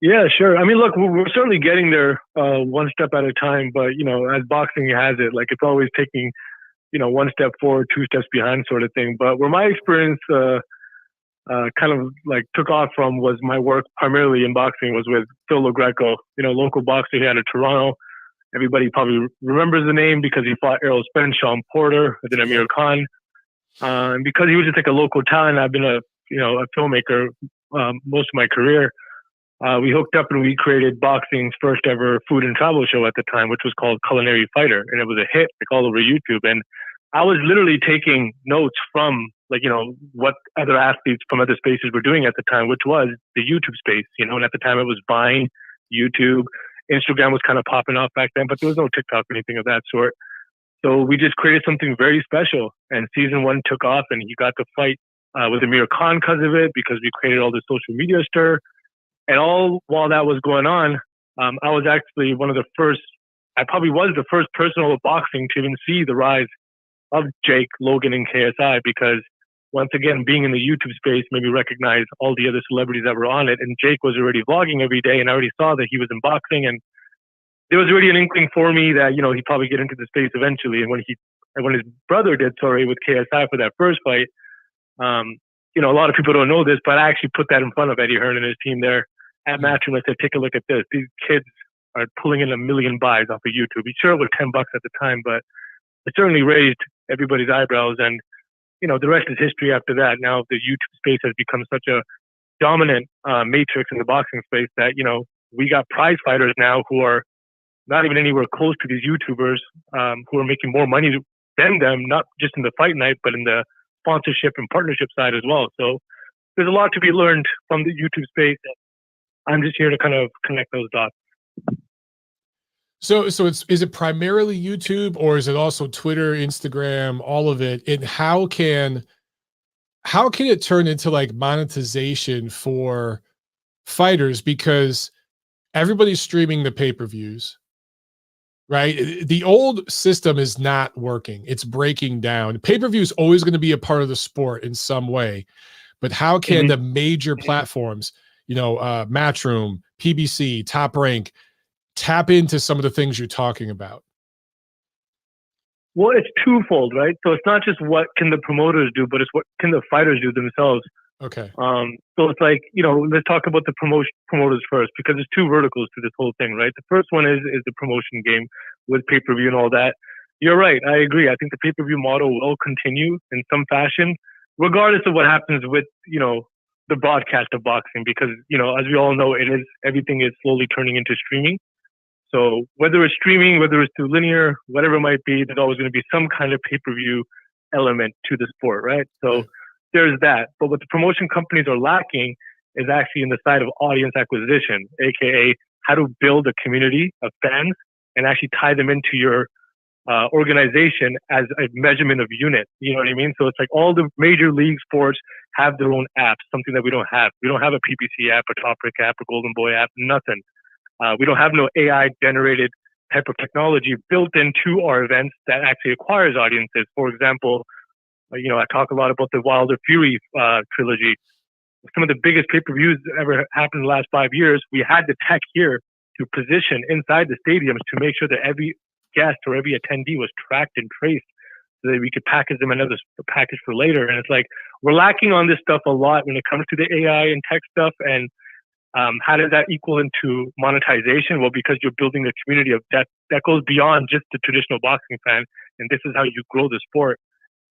B: Yeah, sure. I mean, look, we're certainly getting there one step at a time, but, as boxing has it, like it's always taking, one step forward, 2 steps behind sort of thing. But where my experience kind of like took off from was my work primarily in boxing was with Phil LaGreco, local boxer here out of Toronto. Everybody probably remembers the name because he fought Errol Spence, Sean Porter, and then Amir Khan. And because he was just like a local talent, I've been a filmmaker most of my career. We hooked up and we created boxing's first ever food and travel show at the time, which was called Culinary Fighter. And it was a hit like all over YouTube. And I was literally taking notes from what other athletes from other spaces were doing at the time, which was the YouTube space, and at the time it was Vine, YouTube, Instagram was kind of popping off back then, but there was no TikTok or anything of that sort. So we just created something very special, and season 1 took off, and he got to fight with Amir Khan because of it, because we created all this social media stir. And all while that was going on, I was actually I probably was the first person of boxing to even see the rise of Jake, Logan, and KSI, because once again, being in the YouTube space made me recognize all the other celebrities that were on it. And Jake was already vlogging every day, and I already saw that he was in boxing, and there was already an inkling for me that, he'd probably get into the space eventually. And when his brother did, with KSI for that first fight, a lot of people don't know this, but I actually put that in front of Eddie Hearn and his team there at Matchroom. I said, take a look at this. These kids are pulling in 1 million buys off of YouTube. Sure, it was $10 at the time, but it certainly raised everybody's eyebrows. And, the rest is history after that. Now the YouTube space has become such a dominant matrix in the boxing space that, we got prize fighters now who are not even anywhere close to these YouTubers, who are making more money than them, not just in the fight night, but in the sponsorship and partnership side as well. So there's a lot to be learned from the YouTube space. I'm just here to kind of connect those dots.
A: So is it primarily YouTube, or is it also Twitter, Instagram, all of it? And how can it turn into like monetization for fighters? Because everybody's streaming the pay-per-views, right? The old system is not working. It's breaking down. Pay-per-view is always going to be a part of the sport in some way, but how can the major platforms, Matchroom, PBC, Top Rank, tap into some of the things you're talking about?
B: Well, it's twofold, right? So it's not just what can the promoters do, but it's what can the fighters do themselves.
A: Okay.
B: So it's like, let's talk about the promoters first, because there's 2 verticals to this whole thing, right? The first one is the promotion game with pay-per-view and all that. You're right. I agree. I think the pay-per-view model will continue in some fashion, regardless of what happens with, the broadcast of boxing, because, as we all know, everything is slowly turning into streaming. So whether it's streaming, whether it's through linear, whatever it might be, there's always going to be some kind of pay-per-view element to the sport, right? So there's that. But what the promotion companies are lacking is actually in the side of audience acquisition, aka how to build a community of fans and actually tie them into your organization as a measurement of unit. You know what I mean? So it's like all the major league sports have their own apps, something that we don't have. We don't have a PPC app, a Top Brick app, a Golden Boy app, nothing. We don't have no AI generated type of technology built into our events that actually acquires audiences. For example, I talk a lot about the Wilder Fury trilogy. Some of the biggest pay-per-views that ever happened in the last 5 years, we had the tech here to position inside the stadiums to make sure that every guest or every attendee was tracked and traced so that we could package them another package for later. And it's like, we're lacking on this stuff a lot when it comes to the AI and tech stuff. And how does that equal into monetization? Well, because you're building a community of that goes beyond just the traditional boxing fan. And this is how you grow the sport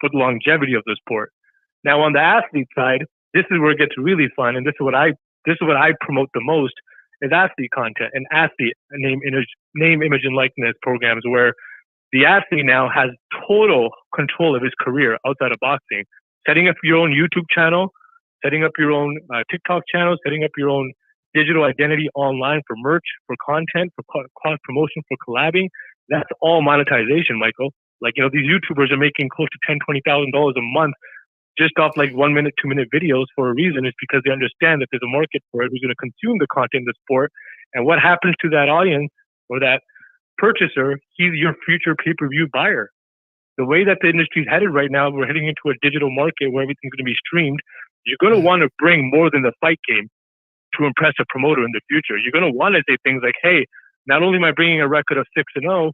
B: for the longevity of the sport. Now, on the athlete side, this is where it gets really fun. And this is what I promote the most is athlete content and athlete name, image, and likeness programs where the athlete now has total control of his career outside of boxing. Setting up your own YouTube channel, setting up your own TikTok channel, setting up your own digital identity online for merch, for content, for cross promotion, for collabing. That's all monetization, Michael. Like, these YouTubers are making close to $10,000, $20,000 a month just off like 1 minute, 2 minute videos for a reason. It's because they understand that there's a market for it who's going to consume the content in the sport. And what happens to that audience or that purchaser, he's your future pay-per-view buyer. The way that the industry is headed right now, we're heading into a digital market where everything's going to be streamed. You're going to want to bring more than the fight game to impress a promoter in the future. You're going to want to say things like, hey, not only am I bringing a record of 6-0,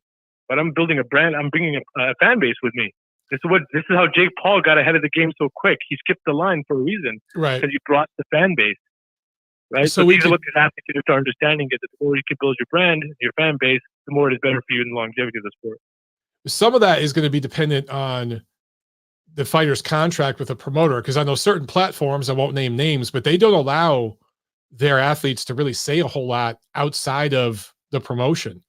B: but I'm building a brand. I'm bringing a fan base with me. This is how Jake Paul got ahead of the game so quick. He skipped the line for a reason, right? Because he brought the fan base, right? So these are what these athletes need to start understanding: is that the more you can build your brand, your fan base, the more it is better for you in the longevity of the sport.
A: Some of that is going to be dependent on the fighter's contract with a promoter, because I know certain platforms, I won't name names, but they don't allow their athletes to really say a whole lot outside of the promotion.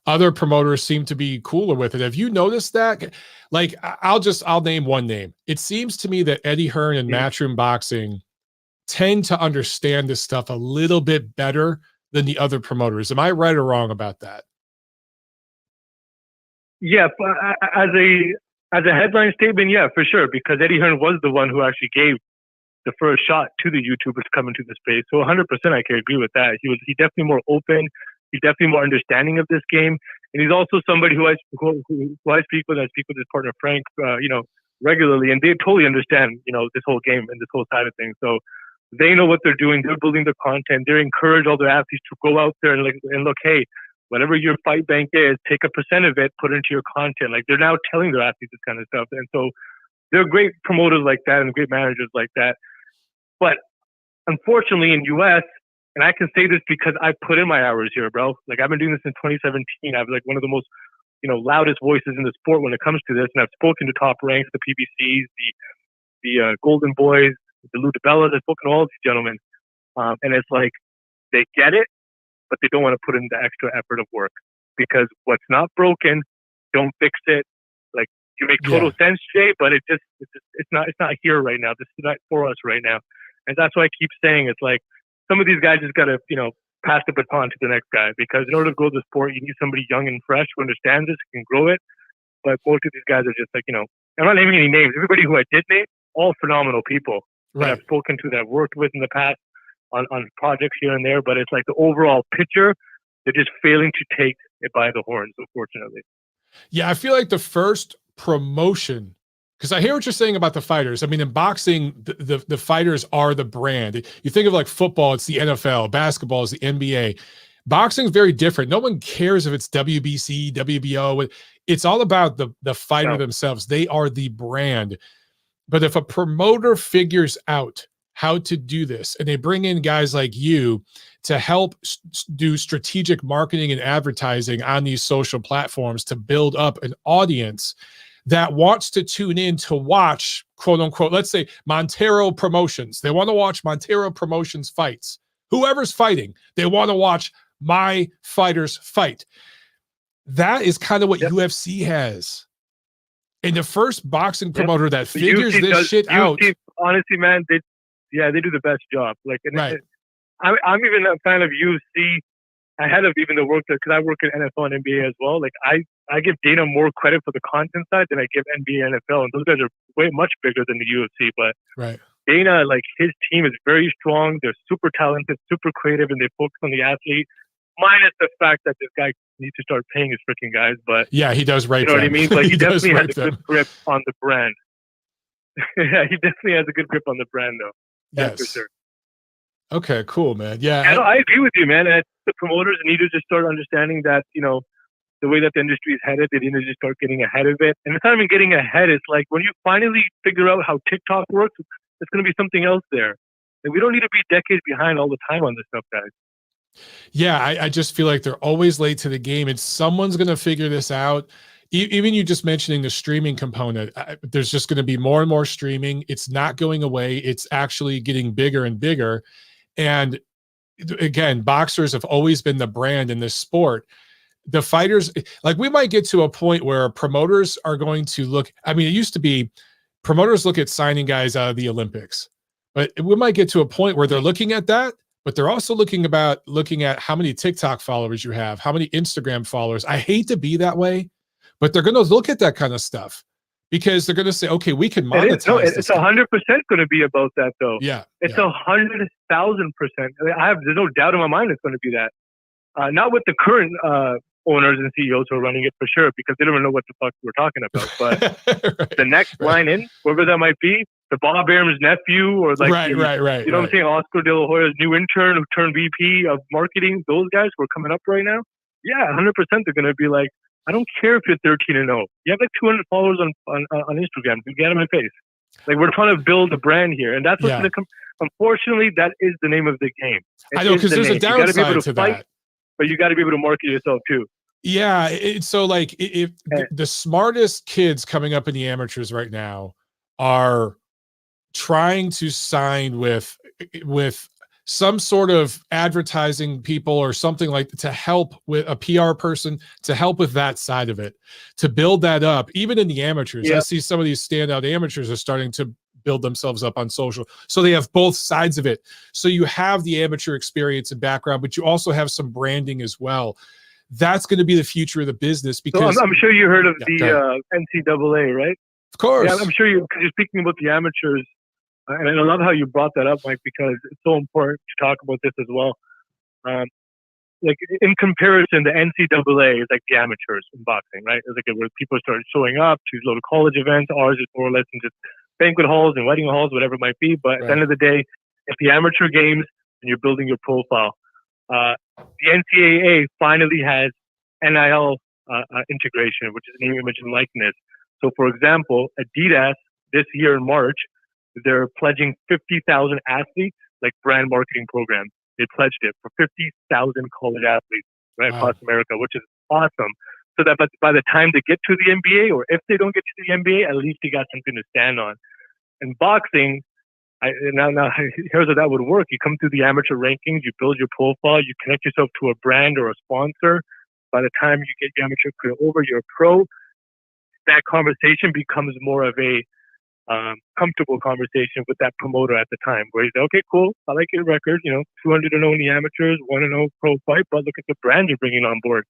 A: Other promoters seem to be cooler with it. Have you noticed that? Like, I'll name one name. It seems to me that Eddie Hearn and Matchroom Boxing tend to understand this stuff a little bit better than the other promoters. Am I right or wrong about that?
B: Yeah, as a headline statement, yeah, for sure, because Eddie Hearn was the one who actually gave the first shot to the YouTubers coming to the space. So 100% I can agree with that. He's definitely more open. He's definitely more understanding of this game, and he's also somebody who I speak with. I speak with his partner Frank, regularly, and they totally understand, this whole game and this whole side of things. So they know what they're doing. They're building the content. They encourage all their athletes to go out there and look, hey, whatever your fight bank is, take a % of it, put it into your content. Like, they're now telling their athletes this kind of stuff, and so they're great promoters like that and great managers like that. But unfortunately, in U.S. and I can say this because I put in my hours here, bro. Like, I've been doing this since 2017. I'm like one of the most, loudest voices in the sport when it comes to this. And I've spoken to top ranks, the PBCs, the Golden Boys, the Lou DiBellas. I've spoken to all these gentlemen. And it's like, they get it, but they don't want to put in the extra effort of work, because what's not broken, don't fix it. Like, you make total sense, Jay, but it's not here right now. This is not for us right now. And that's why I keep saying, it's like, some of these guys just got to, pass the baton to the next guy, because in order to grow the sport, you need somebody young and fresh who understands this, can grow it. But most of these guys are just like, I'm not naming any names. Everybody who I did name, all phenomenal people that I've spoken to, that I've worked with in the past on projects here and there. But it's like the overall picture, they're just failing to take it by the horns, unfortunately.
A: Yeah, I feel like the first promotion, because I hear what you're saying about the fighters. I mean, in boxing, the fighters are the brand. You think of like football, it's the NFL. Basketball is the NBA. Boxing is very different. No one cares if it's WBC, WBO. It's all about the fighter themselves. They are the brand. But if a promoter figures out how to do this, and they bring in guys like you to help do strategic marketing and advertising on these social platforms to build up an audience that wants to tune in to watch, quote unquote, let's say Montero Promotions. They want to watch Montero Promotions fights. Whoever's fighting, they want to watch my fighters fight. That is kind of what UFC has. And the first boxing promoter that figures this shit out.
B: Honestly, man, they do the best job. Like, I'm even a fan of UFC ahead of even the work that, because I work in NFL and NBA as well. Like I give Dana more credit for the content side than I give NBA and NFL, and those guys are way much bigger than the UFC. But
A: right.
B: Dana, like his team is very strong. They're super talented, super creative, and they focus on the athlete. Minus the fact that this guy needs to start paying his freaking guys. But
A: yeah, he does right.
B: You know what I mean? But he definitely has a good grip on the brand. Yeah, he definitely has a good grip on the brand, though. That's
A: yes.
B: for sure.
A: Okay, cool, man. Yeah,
B: I agree with you, man. And the promoters need to just start understanding that, you know, the way that the industry is headed, they need to just start getting ahead of it. And it's not even getting ahead. It's like when you finally figure out how TikTok works, it's going to be something else there. And we don't need to be decades behind all the time on this stuff, guys.
A: Yeah, I just feel like they're always late to the game, and someone's going to figure this out. Even you just mentioning the streaming component, there's just going to be more and more streaming. It's not going away. It's actually getting bigger and bigger. And again, boxers have always been the brand in this sport. The fighters, like we might get to a point where promoters are going to look. I mean, it used to be promoters look at signing guys out of the Olympics, but we might get to a point where they're looking at that, but they're also looking at how many TikTok followers you have, how many Instagram followers. I hate to be that way, but they're going to look at that kind of stuff because they're going to say, okay, we can monetize.
B: It's 100% going to be about that, though.
A: Yeah,
B: it's 100,000%. There's no doubt in my mind it's going to be that. Not with the current owners and CEOs who are running it for sure, because they don't even know what the fuck we're talking about. But right, the next line in, whoever that might be, the Bob Arum's nephew, or like
A: right.
B: You know what I'm saying? Oscar De La Hoya's new intern who turned VP of marketing. Those guys who are coming up right now. Yeah, 100% they're going to be like, I don't care if you're 13-0. You have like 200 followers on Instagram. Get in my face. Like, we're trying to build a brand here, and that's what's going to come. Unfortunately, that is the name of the game.
A: I know, because there's a downside to that.
B: But you got to be able to market yourself too.
A: Yeah. So like if the smartest kids coming up in the amateurs right now are trying to sign with some sort of advertising people or something like to help with a PR person, to help with that side of it, to build that up, even in the amateurs. Yeah. I see some of these standout amateurs are starting to build themselves up on social. So they have both sides of it. So you have the amateur experience and background, but you also have some branding as well. That's going to be the future of the business. Because
B: so I'm sure you heard of the NCAA, right?
A: Of course.
B: Yeah, I'm sure because you're speaking about the amateurs. And I love how you brought that up, Mike, because it's so important to talk about this as well. Like in comparison, the NCAA is like the amateurs in boxing, right? It's like where people start showing up to little college events. Ours is more or less in just banquet halls and wedding halls, whatever it might be. But at the end of the day, it's the amateur games and you're building your profile. The NCAA finally has NIL integration, which is name, image, and likeness. So, for example, Adidas this year in March, they're pledging 50,000 athletes, like brand marketing program. They pledged it for 50,000 college athletes right across America, which is awesome. So that by the time they get to the NBA, or if they don't get to the NBA, at least they got something to stand on. In boxing, now here's how that would work. You come through the amateur rankings, you build your profile, you connect yourself to a brand or a sponsor. By the time you get your amateur career over, you're a pro. That conversation becomes more of a comfortable conversation with that promoter at the time, where he's like, okay, cool, I like your record, 200-0 in the amateurs, 1-0 pro fight, but look at the brand you're bringing on board.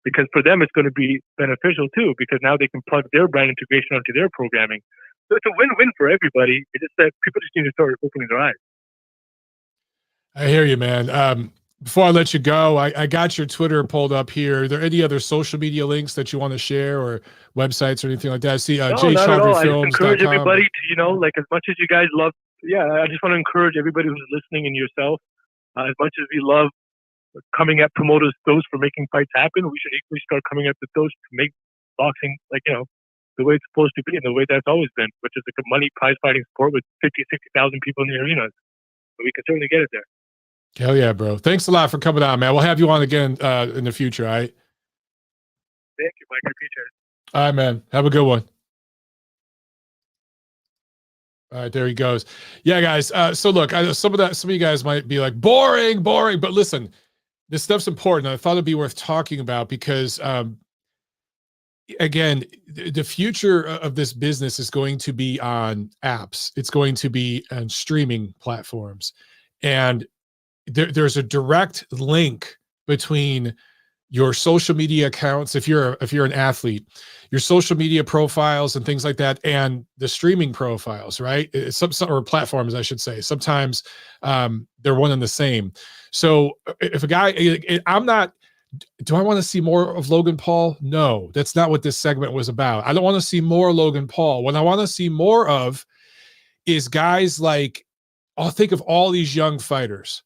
B: Because for them, it's going to be beneficial too, because now they can plug their brand integration onto their programming. So it's a win-win for everybody. It's just that people just need to start opening their eyes.
A: I hear you, man. Before I let you go, I got your Twitter pulled up here. Are there any other social media links that you want to share, or websites or anything like that? I see
B: no, not at all. I just encourage everybody to, like, as much as you guys love, I just want to encourage everybody who's listening and yourself, as much as we love coming at promoters, those for making fights happen, we should equally start coming at those to make boxing, like, the way it's supposed to be and the way that's always been, which is like a money prize fighting sport with 50, 60,000 people in the arenas. So we can certainly get it there.
A: Hell yeah, bro. Thanks a lot for coming on, man. We'll have you on again in the future, all right?
B: Thank you, Mike. I appreciate it.
A: All right, man. Have a good one. All right, there he goes. Yeah, guys. So look, some of you guys might be like, boring, but listen, this stuff's important. I thought it'd be worth talking about because again, the future of this business is going to be on apps. It's going to be on streaming platforms. And there's a direct link between your social media accounts, if you're an athlete, your social media profiles and things like that, and the streaming profiles, right? Some or platforms, I should say. Sometimes they're one and the same. So if a guy, I'm not. Do I want to see more of Logan Paul? No, that's not what this segment was about. I don't want to see more Logan Paul. What I want to see more of is guys like, I'll think of all these young fighters.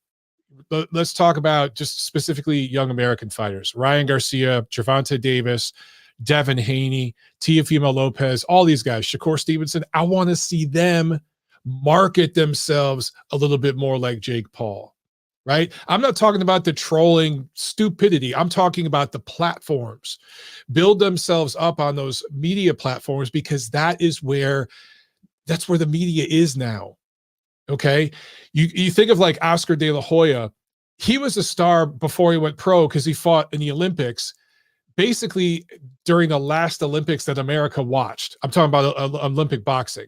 A: Let's talk about just specifically young American fighters. Ryan Garcia, Gervonta Davis, Devin Haney, Teofimo Lopez, all these guys, Shakur Stevenson. I want to see them market themselves a little bit more like Jake Paul, right? I'm not talking about the trolling stupidity. I'm talking about the platforms. Build themselves up on those media platforms, because that's where the media is now. Okay. You think of like Oscar De La Hoya. He was a star before he went pro because he fought in the Olympics, basically during the last Olympics that America watched. I'm talking about Olympic boxing.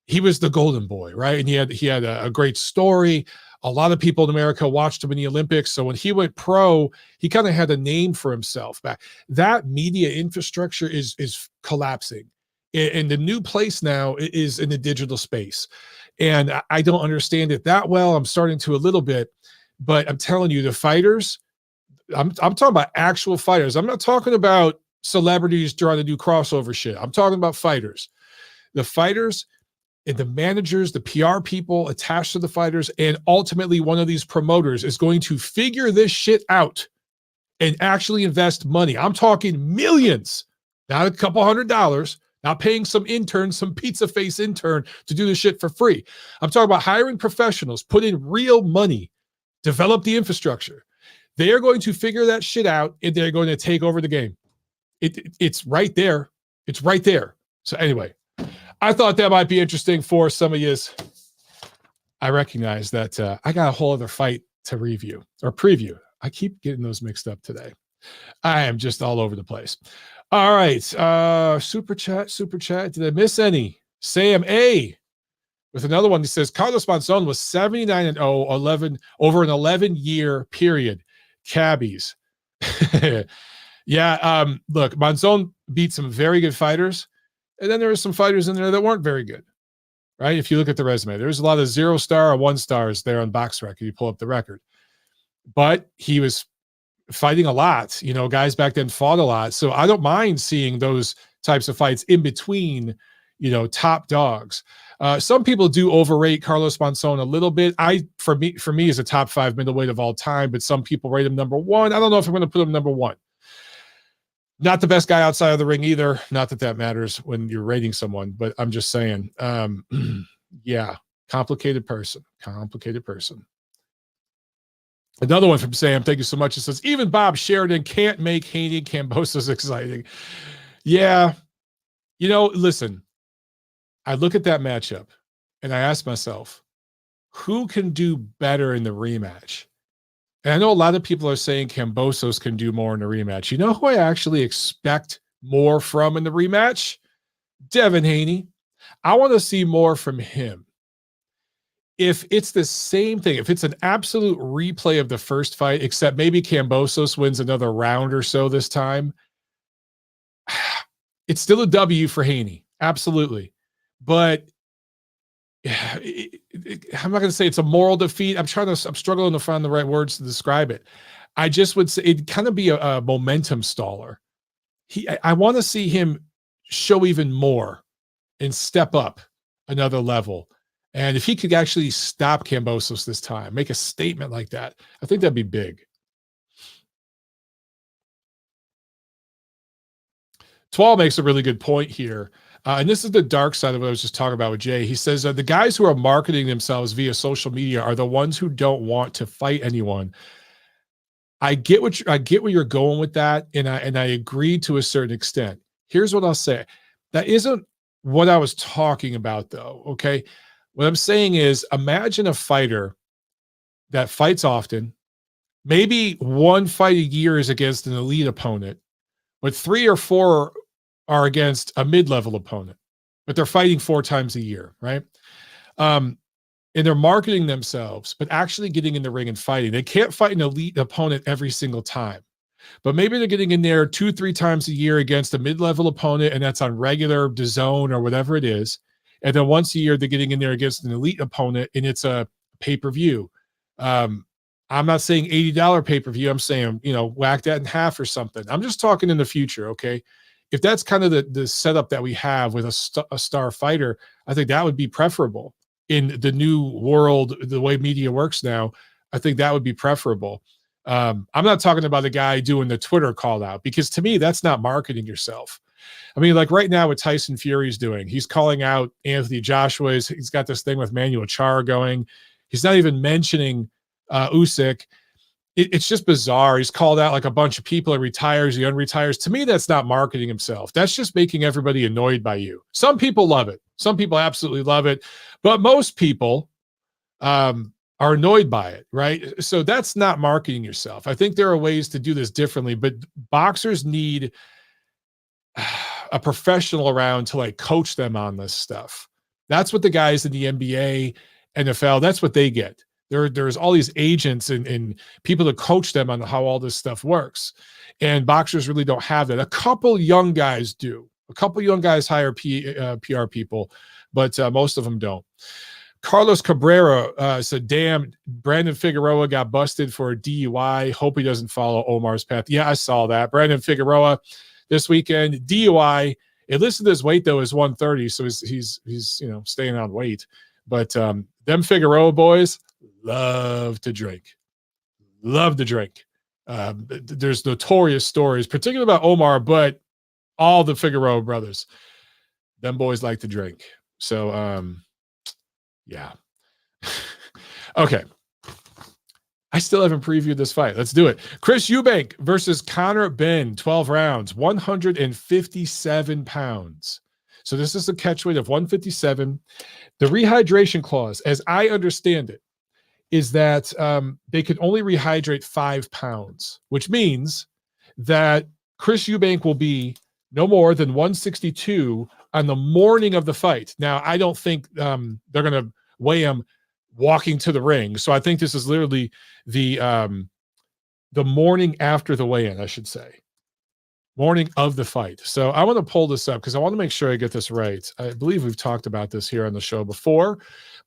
A: He was the golden boy, right? And he had a great story. A lot of people in America watched him in the Olympics. So when he went pro, he kind of had a name for himself back. That media infrastructure is collapsing. And the new place now is in the digital space. And I don't understand it that well. I'm starting to a little bit, but I'm telling you, the fighters, I'm talking about actual fighters. I'm not talking about celebrities trying to do crossover shit. I'm talking about fighters. The fighters and the managers, the PR people attached to the fighters, and ultimately one of these promoters is going to figure this shit out and actually invest money. I'm talking millions, not a couple $100s. Not paying some intern, some pizza face intern to do this shit for free. I'm talking about hiring professionals, put in real money, develop the infrastructure. They are going to figure that shit out, and they're going to take over the game. It's right there. It's right there. So anyway, I thought that might be interesting for some of you. I recognize that I got a whole other fight to review or preview. I keep getting those mixed up today. I am just all over the place. All right. Super chat. Did I miss any? Sam A with another one. He says Carlos Monzon was 79-0, 11 over an 11-year period. Cabbies. Yeah. Look, Monzon beat some very good fighters, and then there were some fighters in there that weren't very good. Right? If you look at the resume, there's a lot of 0-star or 1-stars there on BoxRec. You pull up the record, but he was fighting a lot. Guys back then fought a lot. So I don't mind seeing those types of fights in between, top dogs. Some people do overrate Carlos Monzon a little bit. For me is a top 5 middleweight of all time, but some people rate him number 1. I don't know if I'm going to put him number 1. Not the best guy outside of the ring either. Not that matters when you're rating someone, but I'm just saying, yeah, complicated person. Another one from Sam. Thank you so much. It says, even Bob Sheridan can't make Haney Kambosos exciting. Yeah. Listen, I look at that matchup and I ask myself, who can do better in the rematch? And I know a lot of people are saying Kambosos can do more in the rematch. You know who I actually expect more from in the rematch? Devin Haney. I want to see more from him. If it's the same thing, if it's an absolute replay of the first fight, except maybe Kambosos wins another round or so this time, it's still a W for Haney. Absolutely. But I'm not going to say it's a moral defeat. I'm struggling to find the right words to describe it. I just would say it'd kind of be a momentum staller. I want to see him show even more and step up another level. And if he could actually stop Kambosos this time, make a statement like that, I think that'd be big. Twal makes a really good point here. And this is the dark side of what I was just talking about with Jay. He says the guys who are marketing themselves via social media are the ones who don't want to fight anyone. I get where you're going with that, and I agree to a certain extent. Here's what I'll say. That isn't what I was talking about, though. Okay. What I'm saying is, imagine a fighter that fights often, maybe one fight a year is against an elite opponent, but 3 or 4 are against a mid-level opponent, but they're fighting 4 times a year, right? and they're marketing themselves, but actually getting in the ring and fighting. They can't fight an elite opponent every single time, but maybe they're getting in there 2-3 times a year against a mid-level opponent, and that's on regular DAZN or whatever it is. And then once a year, they're getting in there against an elite opponent, and it's a pay-per-view. I'm not saying $80 pay-per-view. I'm saying, whack that in half or something. I'm just talking in the future, okay? If that's kind of the setup that we have with a star fighter, I think that would be preferable. In the new world, the way media works now, I think that would be preferable. I'm not talking about the guy doing the Twitter call out, because to me, that's not marketing yourself. I mean, like right now what Tyson Fury's doing, he's calling out Anthony Joshua. He's got this thing with Manuel Char going. He's not even mentioning Usyk. It's just bizarre. He's called out like a bunch of people. He retires, he unretires. To me, that's not marketing himself. That's just making everybody annoyed by you. Some people love it. Some people absolutely love it. But most people are annoyed by it, right? So that's not marketing yourself. I think there are ways to do this differently, but boxers need a professional around to like coach them on this stuff. That's what the guys in the NBA, NFL, that's what they get. There's all these agents and people to coach them on how all this stuff works. And boxers really don't have that. A couple young guys do. A couple young guys hire PR people, but most of them don't. Carlos Cabrera said, damn, Brandon Figueroa got busted for a DUI. Hope he doesn't follow Omar's path. Yeah, I saw that. Brandon Figueroa this weekend, DUI. It listed his weight, though, as 130, so he's staying on weight. But them Figueroa boys love to drink. Love to drink. There's notorious stories, particularly about Omar, but all the Figueroa brothers, them boys like to drink. So, yeah. Okay. I still haven't previewed this fight. Let's do it. Chris Eubank versus Conor Benn, 12 rounds, 157 pounds. So this is a catch weight of 157. The rehydration clause, as I understand it, is that they can only rehydrate 5 pounds, which means that Chris Eubank will be no more than 162 on the morning of the fight. Now, I don't think they're going to weigh him walking to the ring. So I think this is literally the morning after the weigh-in, I should say. Morning of the fight. So I want to pull this up because I want to make sure I get this right. I believe we've talked about this here on the show before,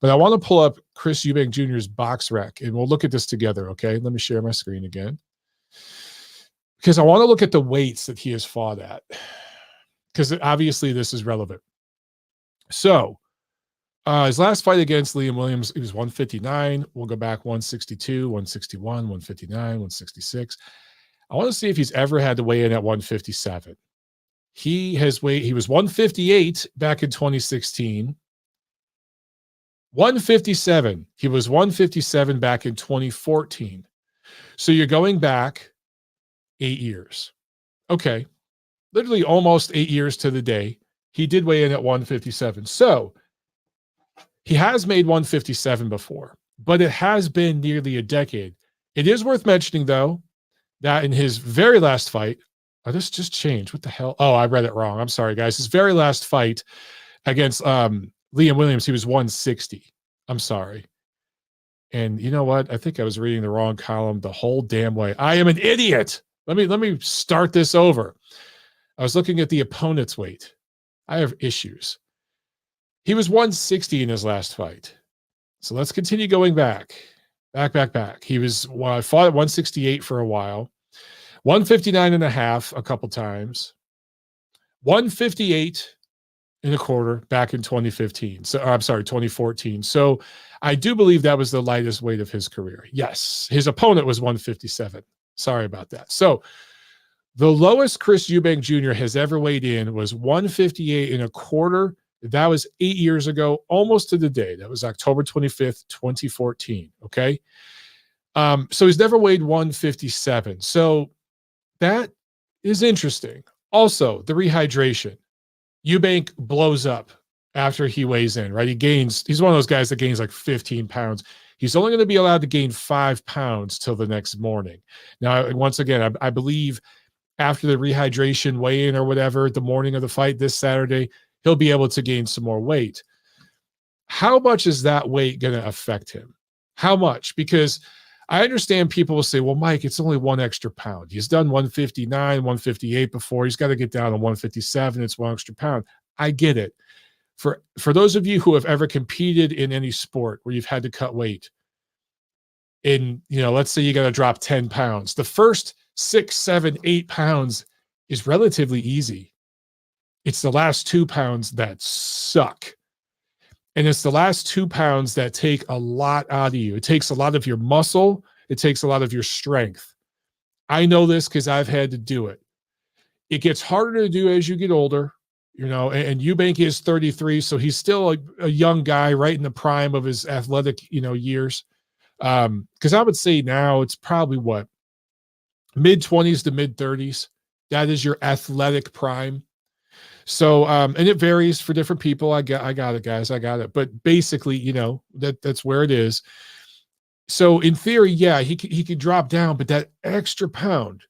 A: but I want to pull up Chris Eubank Jr.'s box rec, and we'll look at this together, okay? Let me share my screen again. Because I want to look at the weights that he has fought at, because obviously this is relevant. So his last fight against Liam Williams, he was 159. We'll go back 162, 161, 159, 166. I want to see if he's ever had to weigh in at 157. He was 158 back in 2016. 157. He was 157 back in 2014. So you're going back 8 years. Okay. Literally almost 8 years to the day. He did weigh in at 157. So he has made 157 before, but it has been nearly a decade. It is worth mentioning, though, that in his very last fight, this just changed. What the hell? Oh, I read it wrong. I'm sorry, guys. His very last fight against Liam Williams, he was 160. I'm sorry. And you know what? I think I was reading the wrong column the whole damn way. I am an idiot. Let me start this over. I was looking at the opponent's weight. I have issues. He was 160 in his last fight. So let's continue going back. Back. He was fought at 168 for a while, 159 and a half a couple times, 158 and a quarter back in 2015. So I'm sorry, 2014. So I do believe that was the lightest weight of his career. Yes, his opponent was 157. Sorry about that. So the lowest Chris Eubank Jr. has ever weighed in was 158 and a quarter. That was 8 years ago, almost to the day. That was October 25th, 2014. Okay. So he's never weighed 157. So that is interesting. Also, the rehydration. Eubank blows up after he weighs in, right? He's one of those guys that gains like 15 pounds. He's only going to be allowed to gain 5 pounds till the next morning. Now, once again, I believe after the rehydration weigh-in or whatever, the morning of the fight this Saturday, he'll be able to gain some more weight. how much is that weight going to affect him? How much? Because I understand people will say, well, Mike, it's only 1 extra pound. He's done 159, 158 before. He's got to get down to 157. It's 1 extra pound. I get it. For those of you who have ever competed in any sport where you've had to cut weight, let's say you got to drop 10 pounds. The first 6, 7, 8 pounds is relatively easy. It's the last 2 pounds that suck. And it's the last 2 pounds that take a lot out of you. It takes a lot of your muscle. It takes a lot of your strength. I know this because I've had to do it. It gets harder to do as you get older, and Eubank is 33, so he's still a young guy right in the prime of his athletic, years. Because I would say now it's probably mid-20s to mid-30s. That is your athletic prime. So, and it varies for different people. I got it, guys. I got it. But basically, that's where it is. So in theory, yeah, he could drop down, but that extra pound,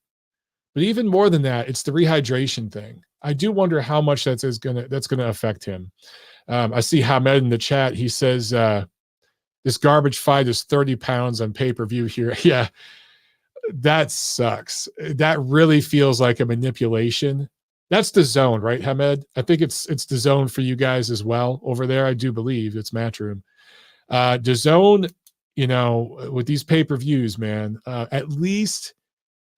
A: but even more than that, it's the rehydration thing. I do wonder how much that's going to affect him. I see Hamed in the chat. He says, this garbage fight is 30 pounds on pay-per-view here. Yeah, that sucks. That really feels like a manipulation. That's the zone, right, Hamed? I think it's the zone for you guys as well over there. I do believe it's Matchroom. The zone, with these pay-per-views, man, at least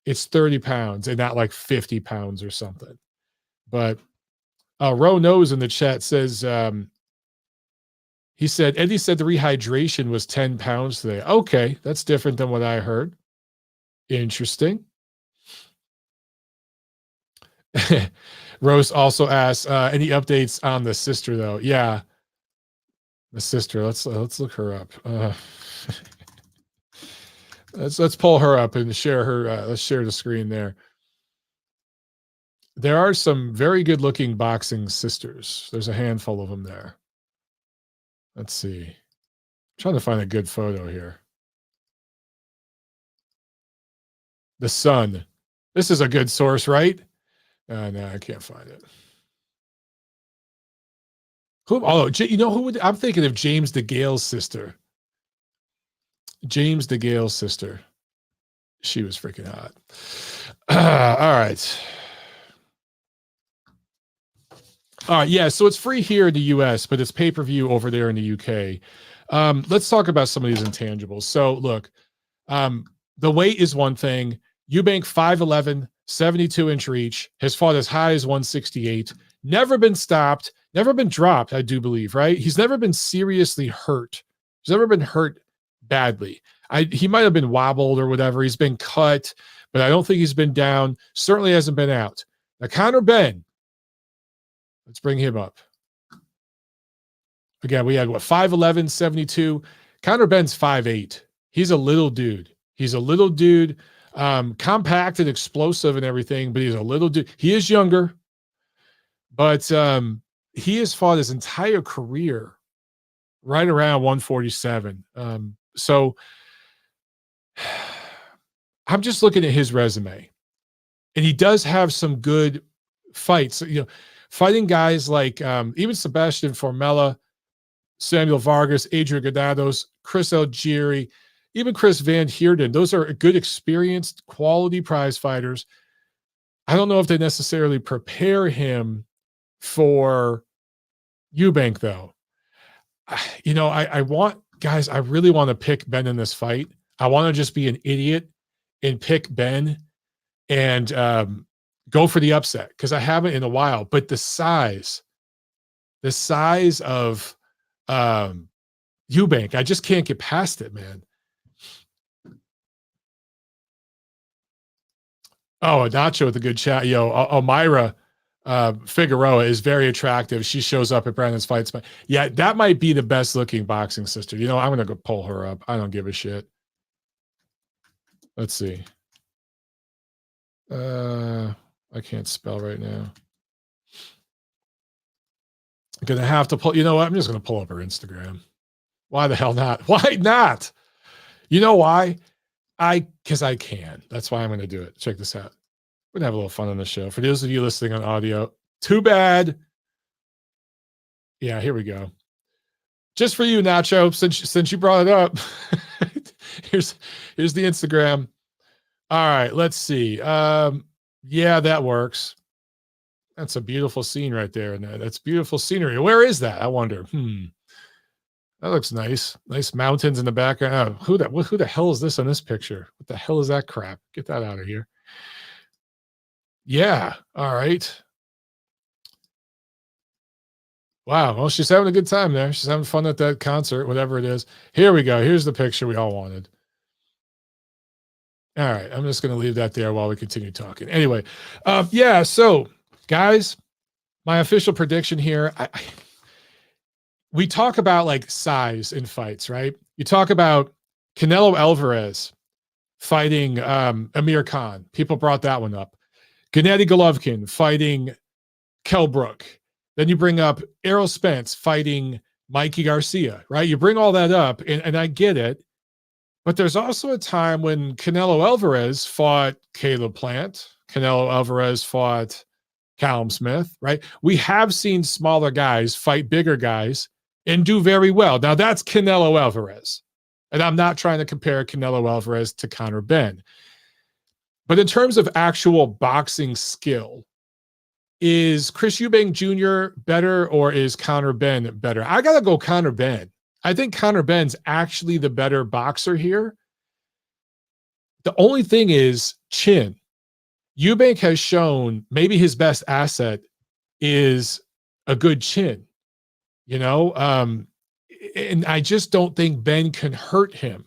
A: it's 30 pounds and not like 50 pounds or something. But Ro Knows in the chat says, Eddie said the rehydration was 10 pounds today. Okay, that's different than what I heard. Interesting. Rose also asks, any updates on the sister though? Yeah, the sister. Let's look her up. Let's pull her up and share her. Let's share the screen there. There are some very good looking boxing sisters. There's a handful of them there. Let's see. I'm trying to find a good photo here. The Sun. This is a good source, right? No, I can't find it. Who? Oh, who? I'm thinking of James DeGale's sister. James DeGale's sister. She was freaking hot. All right. Yeah, so it's free here in the US, but it's pay-per-view over there in the UK. Let's talk about some of these intangibles. So look, the weight is one thing. Eubank 5'11", 72-inch reach, has fought as high as 168, never been stopped, never been dropped, I do believe, right? He's never been seriously hurt. He's never been hurt badly. He might have been wobbled or whatever. He's been cut, but I don't think he's been down. Certainly hasn't been out. Now, Conor Benn, let's bring him up. Again, we had 5'11", 72. Conor Benn's 5'8". He's a little dude. Compact and explosive and everything, but he's a little dude. He is younger, but he has fought his entire career right around 147. So I'm just looking at his resume, and he does have some good fights. Fighting guys like even Sebastian Formella, Samuel Vargas, Adrian Granados, Chris Algieri, even Chris Van Heerden. Those are good, experienced, quality prize fighters. I don't know if they necessarily prepare him for Eubank, though. I want, guys, I really want to pick Benn in this fight. I want to just be an idiot and pick Benn and go for the upset because I haven't in a while. But the size of Eubank, I just can't get past it, man. Oh, Nacho with a good chat. Elmira Figueroa is very attractive. She shows up at Brandon's fights. But yeah, that might be the best looking boxing sister. I'm going to go pull her up. I don't give a shit. Let's see. I can't spell right now. I'm going to have to pull. You know what? I'm just going to pull up her Instagram. Why the hell not? Why not? You know why? Because I can. That's why I'm going to do it. Check this out. We're going to have a little fun on the show. For those of you listening on audio, too bad. Yeah, here we go. just for you, Nacho, since you brought it up. here's the Instagram. All right, let's see. Yeah, that works. That's a beautiful scene right there. And that's beautiful scenery. Where is that? I wonder. That looks nice. Nice mountains in the background. Oh, who the hell is this on this picture? What the hell is that crap? Get that out of here. Yeah. All right. Wow. Well, she's having a good time there. She's having fun at that concert, whatever it is. Here we go. Here's the picture we all wanted. All right. I'm just going to leave that there while we continue talking. Anyway. Yeah. So guys, my official prediction here, we talk about like size in fights, right? You talk about Canelo Alvarez fighting Amir Khan. People brought that one up. Gennady Golovkin fighting Kell Brook. Then you bring up Errol Spence fighting Mikey Garcia, right? You bring all that up, and I get it. But there's also a time when Canelo Alvarez fought Caleb Plant. Canelo Alvarez fought Callum Smith, right? We have seen smaller guys fight bigger guys and do very well. Now, that's Canelo Alvarez. And I'm not trying to compare Canelo Alvarez to Conor Benn. But in terms of actual boxing skill, is Chris Eubank Jr. better or is Conor Benn better? I got to go Conor Benn. I think Conor Benn's actually the better boxer here. The only thing is chin. Eubank has shown maybe his best asset is a good chin, you know? And I just don't think Benn can hurt him.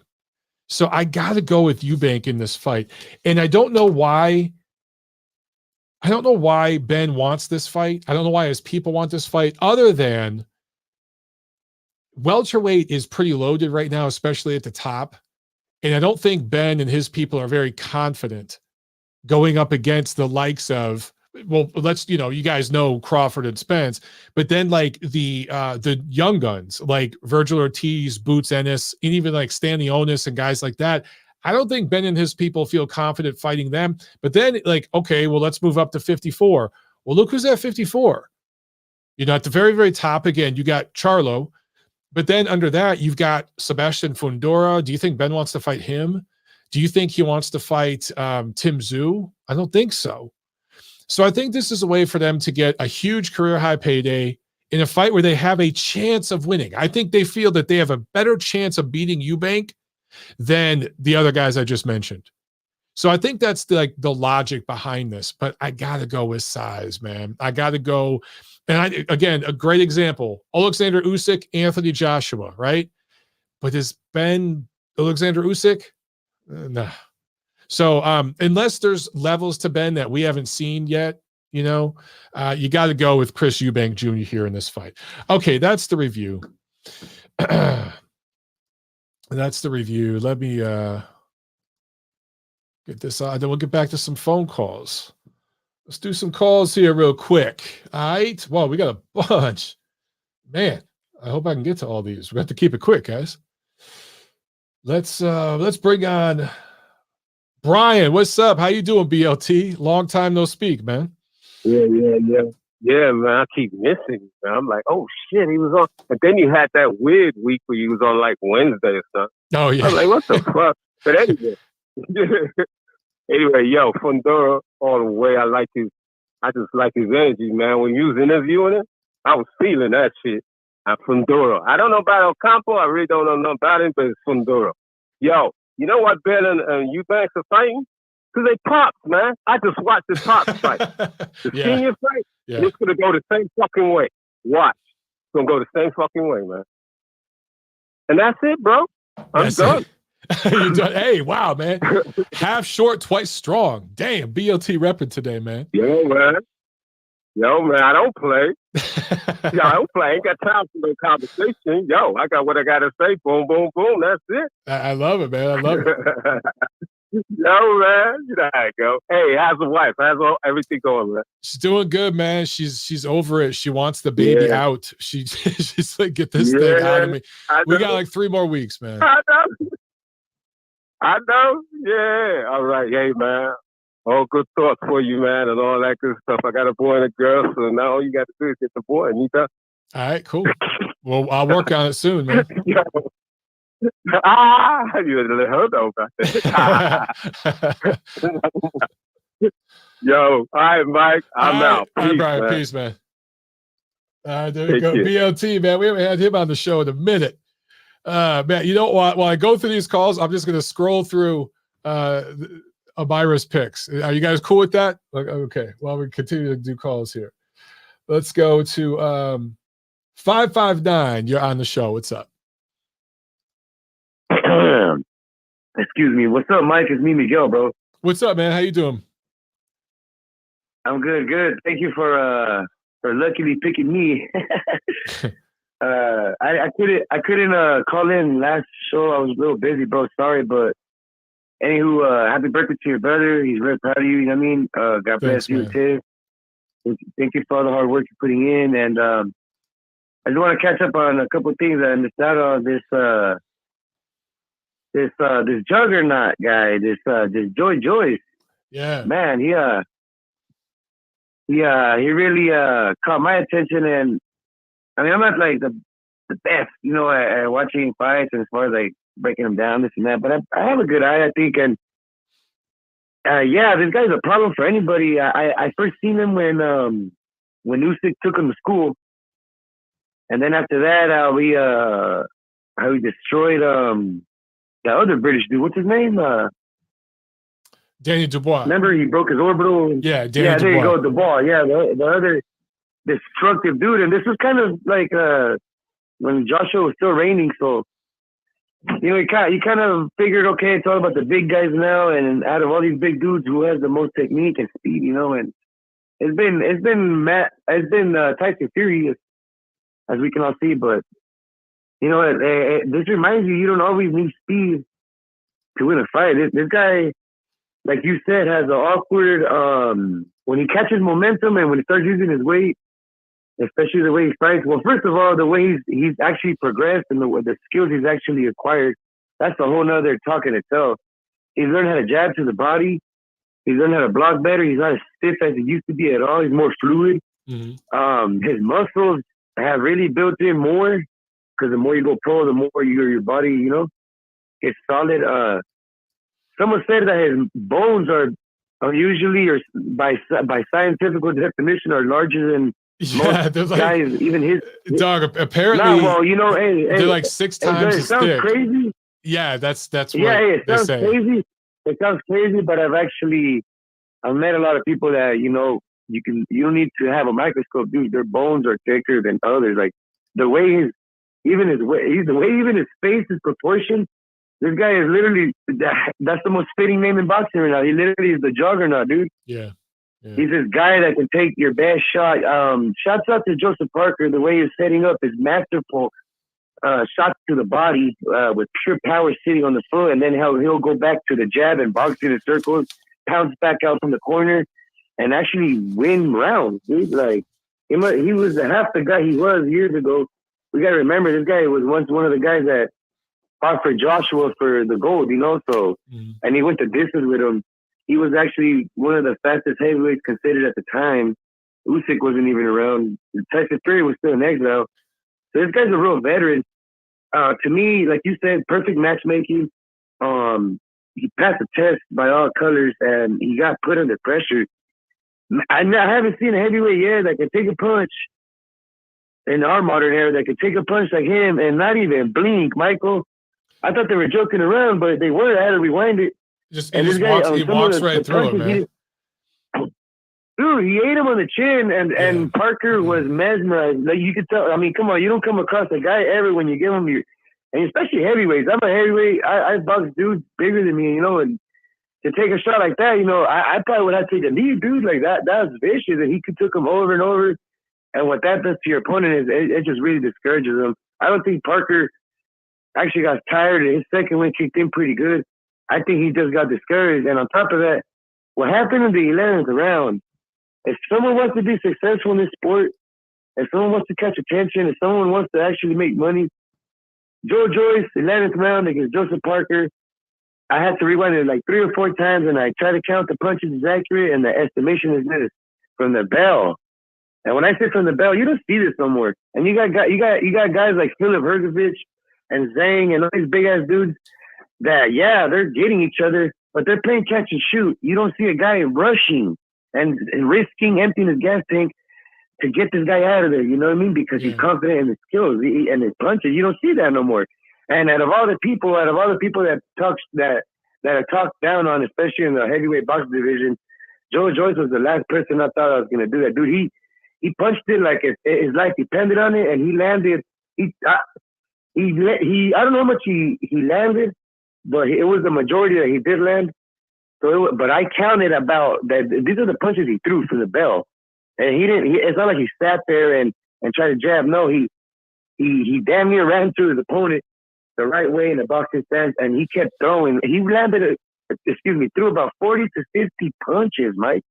A: So I got to go with Eubank in this fight. And I don't know why Benn wants this fight. I don't know why his people want this fight, other than welterweight is pretty loaded right now, especially at the top. And I don't think Benn and his people are very confident going up against the likes of, well, you guys know Crawford and Spence, but then like the young guns like Virgil Ortiz, Boots Ennis, and even like Stanley Onis and guys like that. I don't think Benn and his people feel confident fighting them. But then, like, okay, well, let's move up to 54. Well, look who's at 54. You know, at the very, very top again, you got Charlo. But then under that, you've got Sebastian Fundora. Do you think Benn wants to fight him? Do you think he wants to fight Tim Tszyu? I don't think so. So I think this is a way for them to get a huge career high payday in a fight where they have a chance of winning. I think they feel that they have a better chance of beating Eubank than the other guys I just mentioned. So I think that's the logic behind this, but I got to go with size, man. I got to go. And again, a great example, Alexander Usyk, Anthony Joshua, right? But is Benn Alexander Usyk? No. So unless there's levels to Benn that we haven't seen yet, you know, you got to go with Chris Eubank Jr. here in this fight. Okay, that's the review. That's the review. Let me get this on. Then we'll get back to some phone calls. Let's do some calls here real quick. All right. Well, we got a bunch. Man, I hope I can get to all these. We have to keep it quick, guys. Let's bring on Brian. What's up? How you doing, BLT? Long time no speak, man.
C: Yeah, man. I keep missing. Man. I'm like, oh shit, he was on. And then you had that weird week where you was on like Wednesday or something.
A: Oh yeah.
C: I'm like, what the fuck? But anyway, yo, Fundora all the way. I just like his energy, man. When you was interviewing him, I was feeling that shit. And Fundora. I don't know about Ocampo. I really don't know nothing about him, but it's Fundora. Yo, you know what Benn and Eubank are fighting? Because they pops, man. I just watched the pops fight. The senior fight, it's going to go the same fucking way. Watch. It's going to go the same fucking way, man. And that's it, bro. I'm done.
A: You're done. Hey, wow, man. Half short, twice strong. Damn, BLT repping today, man.
C: Yo, man, I don't play. I don't play. I ain't got time for no conversation. Yo, I got what I got to say. Boom, boom, boom. That's it.
A: I love it, man. I love it.
C: Yo, man. You know how it go. Hey, how's the wife? How's everything going, man?
A: She's doing good, man. She's over it. She wants the baby out. She's like, get this thing out of me. We got like 3 more weeks, man.
C: I know. Yeah. All right. Hey, man. All good thoughts for you, man, and all that good stuff. I got a boy and a girl, so now all you got to do is get the boy and you done.
A: All right, cool. Well, I'll work on it soon, man.
C: You heard about that. Yo, all right, Mike. I'm out.
A: All right,
C: Peace,
A: Brian.
C: man.
A: Peace, man. All right, there we
C: Take
A: go.
C: care.
A: BLT, man. We haven't had him on the show in a minute. Man, you know what? While I go through these calls, I'm just going to scroll through Amira's picks. Are you guys cool with that? Okay. Well, we continue to do calls here. Let's go to 559. You're on the show. What's up?
D: Excuse me. What's up, Mike? It's me, Miguel, bro.
A: What's up, man? How you doing?
D: I'm good. Thank you for luckily picking me. I couldn't call in last show. I was a little busy, bro. Sorry, but anywho, happy birthday to your brother. He's very proud of you. You know what I mean? God bless you, Tim. Thank you for all the hard work you're putting in, and I just want to catch up on a couple of things I missed out on. This juggernaut guy, this Joy Joyce.
A: Yeah,
D: man, he really caught my attention, and I mean, I'm not like the best, you know, at watching fights and as far as like breaking them down, this and that, but I have a good eye, I think, and yeah, this guy's a problem for anybody. I first seen him when Usyk took him to school, and then after that, how he destroyed the other British dude. What's his name?
A: Danny Dubois.
D: Remember, he broke his orbital.
A: Yeah, Danny
D: yeah, there
A: Dubois.
D: you go, Dubois. Yeah, the other destructive dude. And this was kind of like when Joshua was still reigning. So, you know, you kind of figured, okay, it's all about the big guys now. And out of all these big dudes, who has the most technique and speed, you know? And it's been Tyson Fury, as we can all see. But you know, this reminds you don't always need speed to win a fight. This guy, like you said, has an awkward, when he catches momentum and when he starts using his weight, especially the way he fights. Well, first of all, the way he's actually progressed and the skills he's actually acquired, that's a whole nother talk in itself. He's learned how to jab to the body. He's learned how to block better. He's not as stiff as he used to be at all. He's more fluid. Mm-hmm. His muscles have really built in more, because the more you go pro, the more your body, you know, gets solid. Someone said that his bones are usually, or by scientific definition, are larger than most guys, like, even his
A: dog. Apparently,
D: well, you know,
A: they're like 6 times as thick.
D: It sounds crazy.
A: Yeah, that's what
D: it
A: they
D: sounds
A: say.
D: Crazy. It sounds crazy, but I've met a lot of people that, you know, you don't need to have a microscope, dude. Their bones are thicker than others. Like the way even his face is proportioned. This guy is literally, that's the most fitting name in boxing right now. He literally is the juggernaut, dude.
A: Yeah.
D: He's this guy that can take your best shot. Shouts out to Joseph Parker. The way he's setting up is masterful. Shots to the body with pure power sitting on the foot, and then he'll go back to the jab and box in the circles, pounce back out from the corner, and actually win rounds, dude. Like, he was half the guy he was years ago. We got to remember, this guy was once one of the guys that fought for Joshua for the gold, you know, so, and he went the distance with him. He was actually one of the fastest heavyweights considered at the time. Usyk wasn't even around. Tyson Fury was still in exile. So this guy's a real veteran. To me, like you said, perfect matchmaking. He passed the test by all colors, and he got put under pressure. I haven't seen a heavyweight yet that can take a punch in our modern era that could take a punch like him and not even blink, Michael. I thought they were joking around, but they were. I had to rewind it.
A: He walks right through him, man.
D: Dude, he ate him on the chin, and Parker was mesmerized. Like, you could tell. I mean, come on, you don't come across a guy ever when you give him and especially heavyweights. I'm a heavyweight. I box dudes bigger than me, you know, and to take a shot like that, you know, I probably would have to take a knee, dude. Like that was vicious, and he took him over and over. And what that does to your opponent is it just really discourages him. I don't think Parker actually got tired, and his second win kicked in pretty good. I think he just got discouraged. And on top of that, what happened in the 11th round, if someone wants to be successful in this sport, if someone wants to catch attention, if someone wants to actually make money, Joe Joyce, 11th round against Joseph Parker, I had to rewind it like 3 or 4 times, and I tried to count the punches as accurate, and the estimation is this. From the bell, And when I say from the bell, you don't see this no more. And you got guys like Philip Hergovich and Zhang and all these big ass dudes that, yeah, they're getting each other, but they're playing catch and shoot. You don't see a guy rushing and risking emptying his gas tank to get this guy out of there. You know what I mean? Because he's confident in his skills and his punches. You don't see that no more. And out of all the people that are talked down on, especially in the heavyweight boxing division, Joe Joyce was the last person I thought I was gonna do that. Dude, he punched it like his life depended on it, and he landed. I don't know how much he landed, but it was the majority that he did land. So, but I counted about that. These are the punches he threw from the bell, and he didn't. It's not like he sat there and tried to jab. No, he damn near ran through his opponent the right way in the boxing stance, and he kept throwing. He landed threw about 40 to 50 punches, Mike.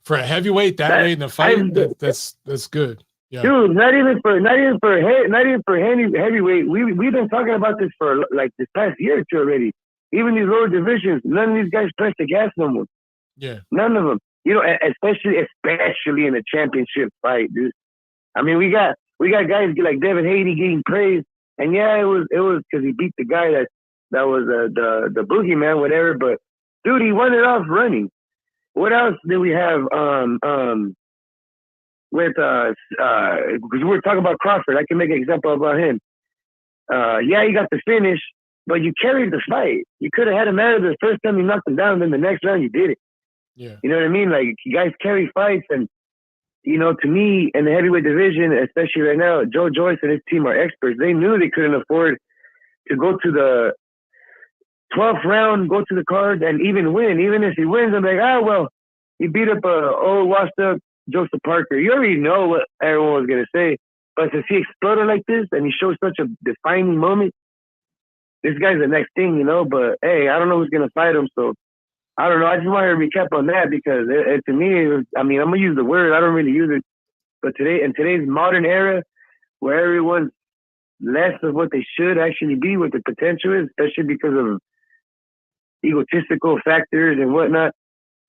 A: For a heavyweight that late in the fight, that's good. Yeah.
D: Dude, not even for heavyweight. We've been talking about this for like this past year or two already. Even these lower divisions, none of these guys press the gas no more.
A: Yeah,
D: none of them. You know, especially in a championship fight, dude. I mean, we got guys like Devin Haney getting praised, and yeah, it was because he beat the guy that was the boogeyman, whatever. But dude, he won it off running. What else do we have? Because we were talking about Crawford, I can make an example about him. Yeah, he got the finish, but you carried the fight. You could have had him out of the first time you knocked him down, then the next round you did it.
A: Yeah,
D: you know what I mean? Like, you guys carry fights, and you know, to me, in the heavyweight division, especially right now, Joe Joyce and his team are experts. They knew they couldn't afford to go to the 12th round, go to the card, and even win. Even if he wins, I'm like, well, he beat up a old, washed-up Joseph Parker. You already know what everyone was going to say. But since he exploded like this and he showed such a defining moment, this guy's the next thing, you know. But, hey, I don't know who's going to fight him, so I don't know. I just want to recap on that because to me, I'm going to use the word. I don't really use it. But in today's modern era where everyone's less of what they should actually be, what the potential is, especially because of egotistical factors and whatnot,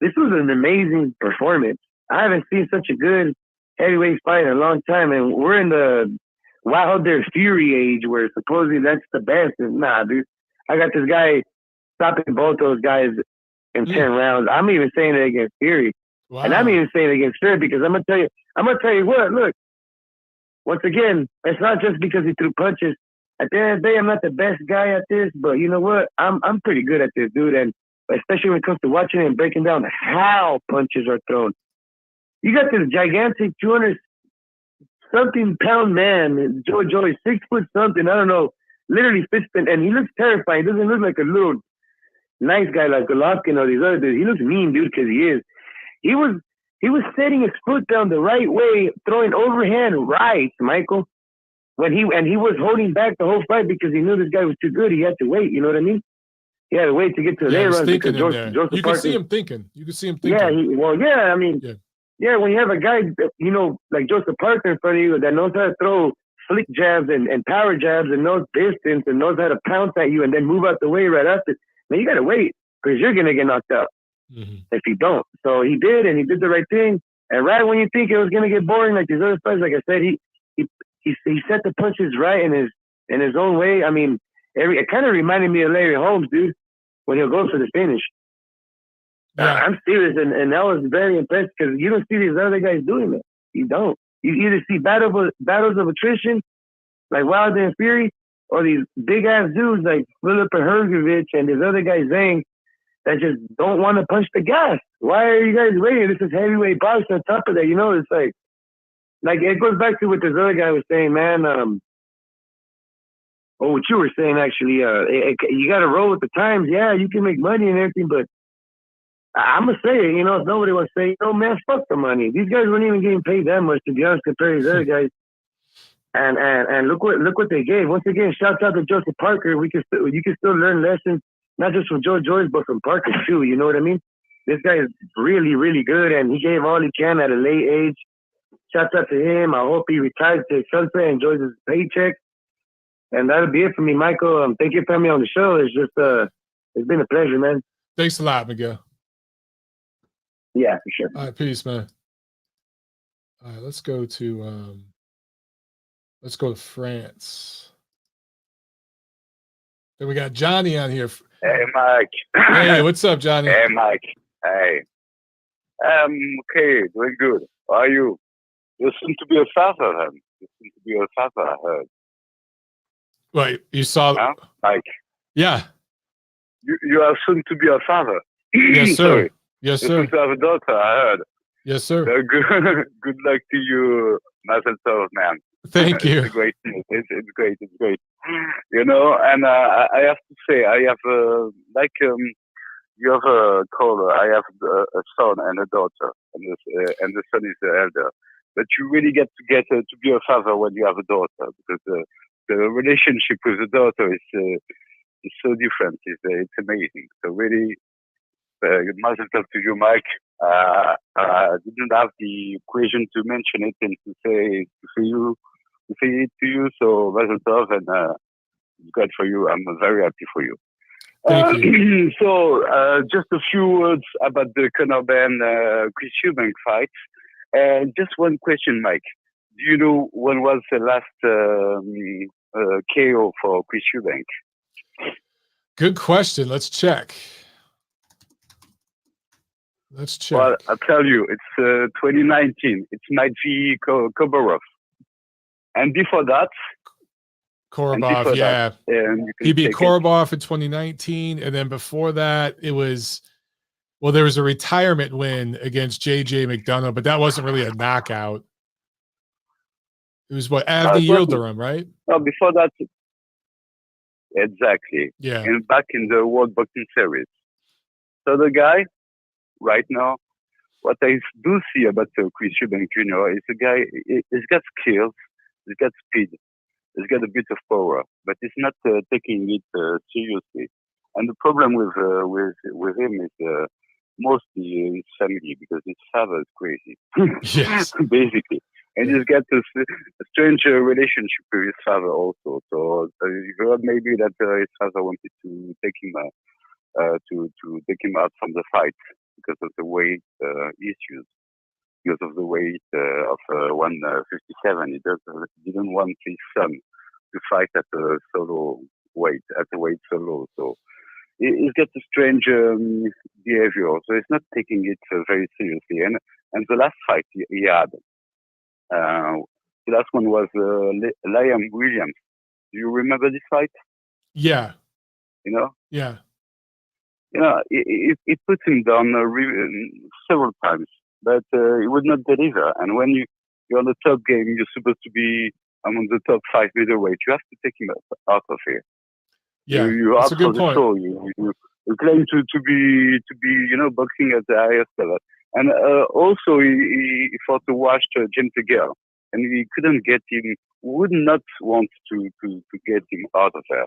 D: this was an amazing performance. I haven't seen such a good heavyweight fight in a long time, and we're in the Wilder Fury age where supposedly that's the best. And nah, dude, I got this guy stopping both those guys in 10 rounds. I'm even saying it against Fury. Wow. And I'm even saying it against Fury because I'm gonna tell you what, look, once again, it's not just because he threw punches. At the end of the day, I'm not the best guy at this, but you know what? I'm pretty good at this, dude. And especially when it comes to watching it and breaking down how punches are thrown. You got this gigantic 200-something pound man, Joe Joyce, 6 foot something, I don't know, literally fist spin, and he looks terrifying. He doesn't look like a little nice guy like Golovkin or these other dudes. He looks mean, dude, because he is. He was setting his foot down the right way, throwing overhand rights, Michael. And he was holding back the whole fight because he knew this guy was too good. He had to wait. You know what I mean? He had to wait to get to their run because Joseph
A: you can see him thinking.
D: Yeah, yeah. When you have a guy, you know, like Joseph Parker in front of you that knows how to throw flick jabs and power jabs and knows distance and knows how to pounce at you and then move out the way right after, man, you got to wait because you're going to get knocked out if you don't. So he did, and he did the right thing. And right when you think it was going to get boring, like these other fights, like I said, he set the punches right in his own way. I mean, it kind of reminded me of Larry Holmes, dude, when he'll go for the finish. Yeah. I'm serious, and that was very impressive because you don't see these other guys doing that. You don't. You either see battles of attrition, like Wilder and Fury, or these big-ass dudes like Philip Hergovich and this other guy, Zhang, that just don't want to punch the gas. Why are you guys waiting? This is heavyweight boxing on top of that. You know, it's like it goes back to what this other guy was saying, man. What you were saying, actually. You got to roll with the times. Yeah, you can make money and everything, but I'm going to say it, you know, if nobody wants to say, you know, man, fuck the money. These guys weren't even getting paid that much, to be honest, compared to these other guys. And look what they gave. Once again, shout out to Joseph Parker. You can still learn lessons, not just from Joe Joyce, but from Parker too. You know what I mean? This guy is really, really good, and he gave all he can at a late age. Shout out to him. I hope he retires to sunset and enjoys his paycheck. And that'll be it for me, Michael. Thank you for having me on the show. It's just it's been a pleasure, man.
A: Thanks a lot, Miguel.
D: Yeah, for sure.
A: All right, peace, man. All right, let's go to France. Then we got Johnny on here.
E: Hey, Mike.
A: Hey, what's up, Johnny?
E: Hey, Mike. Hey. Okay, doing good. How are you? You seem to be a father, huh? You seem to be a father, I heard.
A: Wait, you saw?
E: Huh? Mike.
A: Yeah.
E: You are soon to be a father.
A: Yes, sir.
E: Sorry.
A: Yes,
E: You're
A: sir.
E: soon to have a daughter, I heard.
A: Yes, sir.
E: Good luck to you, Mazel Tov, man.
A: Thank you.
E: It's great news. It's great. It's great. You know, and I have to say, I have you have a caller. I have a son and a daughter, and the son is the elder. But you really get to be a father when you have a daughter, because the relationship with the daughter is so different. It's amazing. So really, mazel tov to you, Mike. I didn't have the occasion to mention it and to say it to you. So mazel tov, and it's good for you. I'm very happy for you.
A: Thank you.
E: So just a few words about the Conor Benn Chris Eubank fight. And just one question, Mike. Do you know when was the last KO for Chris Eubank?
A: Good question. Let's check.
E: Well, I'll tell you, it's 2019. It's Mike v. Koborov. And before that,
A: Korobov, yeah. He beat
E: Korobov
A: Korobov in 2019, and then before that, it was, well, there was a retirement win against J.J. McDonough, but that wasn't really a knockout. It was what, Avni Yildirim, right?
E: No, before that, exactly.
A: Yeah.
E: And back in the World Boxing Series. So the guy, right now, what I do see about Chris Eubank Jr. is a guy, he's got skills, he's got speed, he's got a bit of power, but he's not taking it seriously. And the problem with him is mostly his family, because his father is crazy,
A: yes,
E: basically. And he's got a strange relationship with his father also. So you heard maybe that his father wanted to take him to take him out from the fight because of the weight issues. Because of the weight of 157, he didn't want his son to fight at a solo weight, at a weight solo. So he's got a strange behavior. So he's not taking it very seriously. And the last fight he had, the last one was Liam Williams. Do you remember this fight?
A: Yeah.
E: You know?
A: Yeah.
E: You know, it put him down several times, but he would not deliver. And when you're on the top game, you're supposed to be among the top 5 middleweight. You have to take him out of here.
A: Yeah,
E: you
A: that's a good point.
E: Show. You claim to be boxing at the highest level. And also he fought to watch James DeGale, and he couldn't get him. Would not want to get him out of there.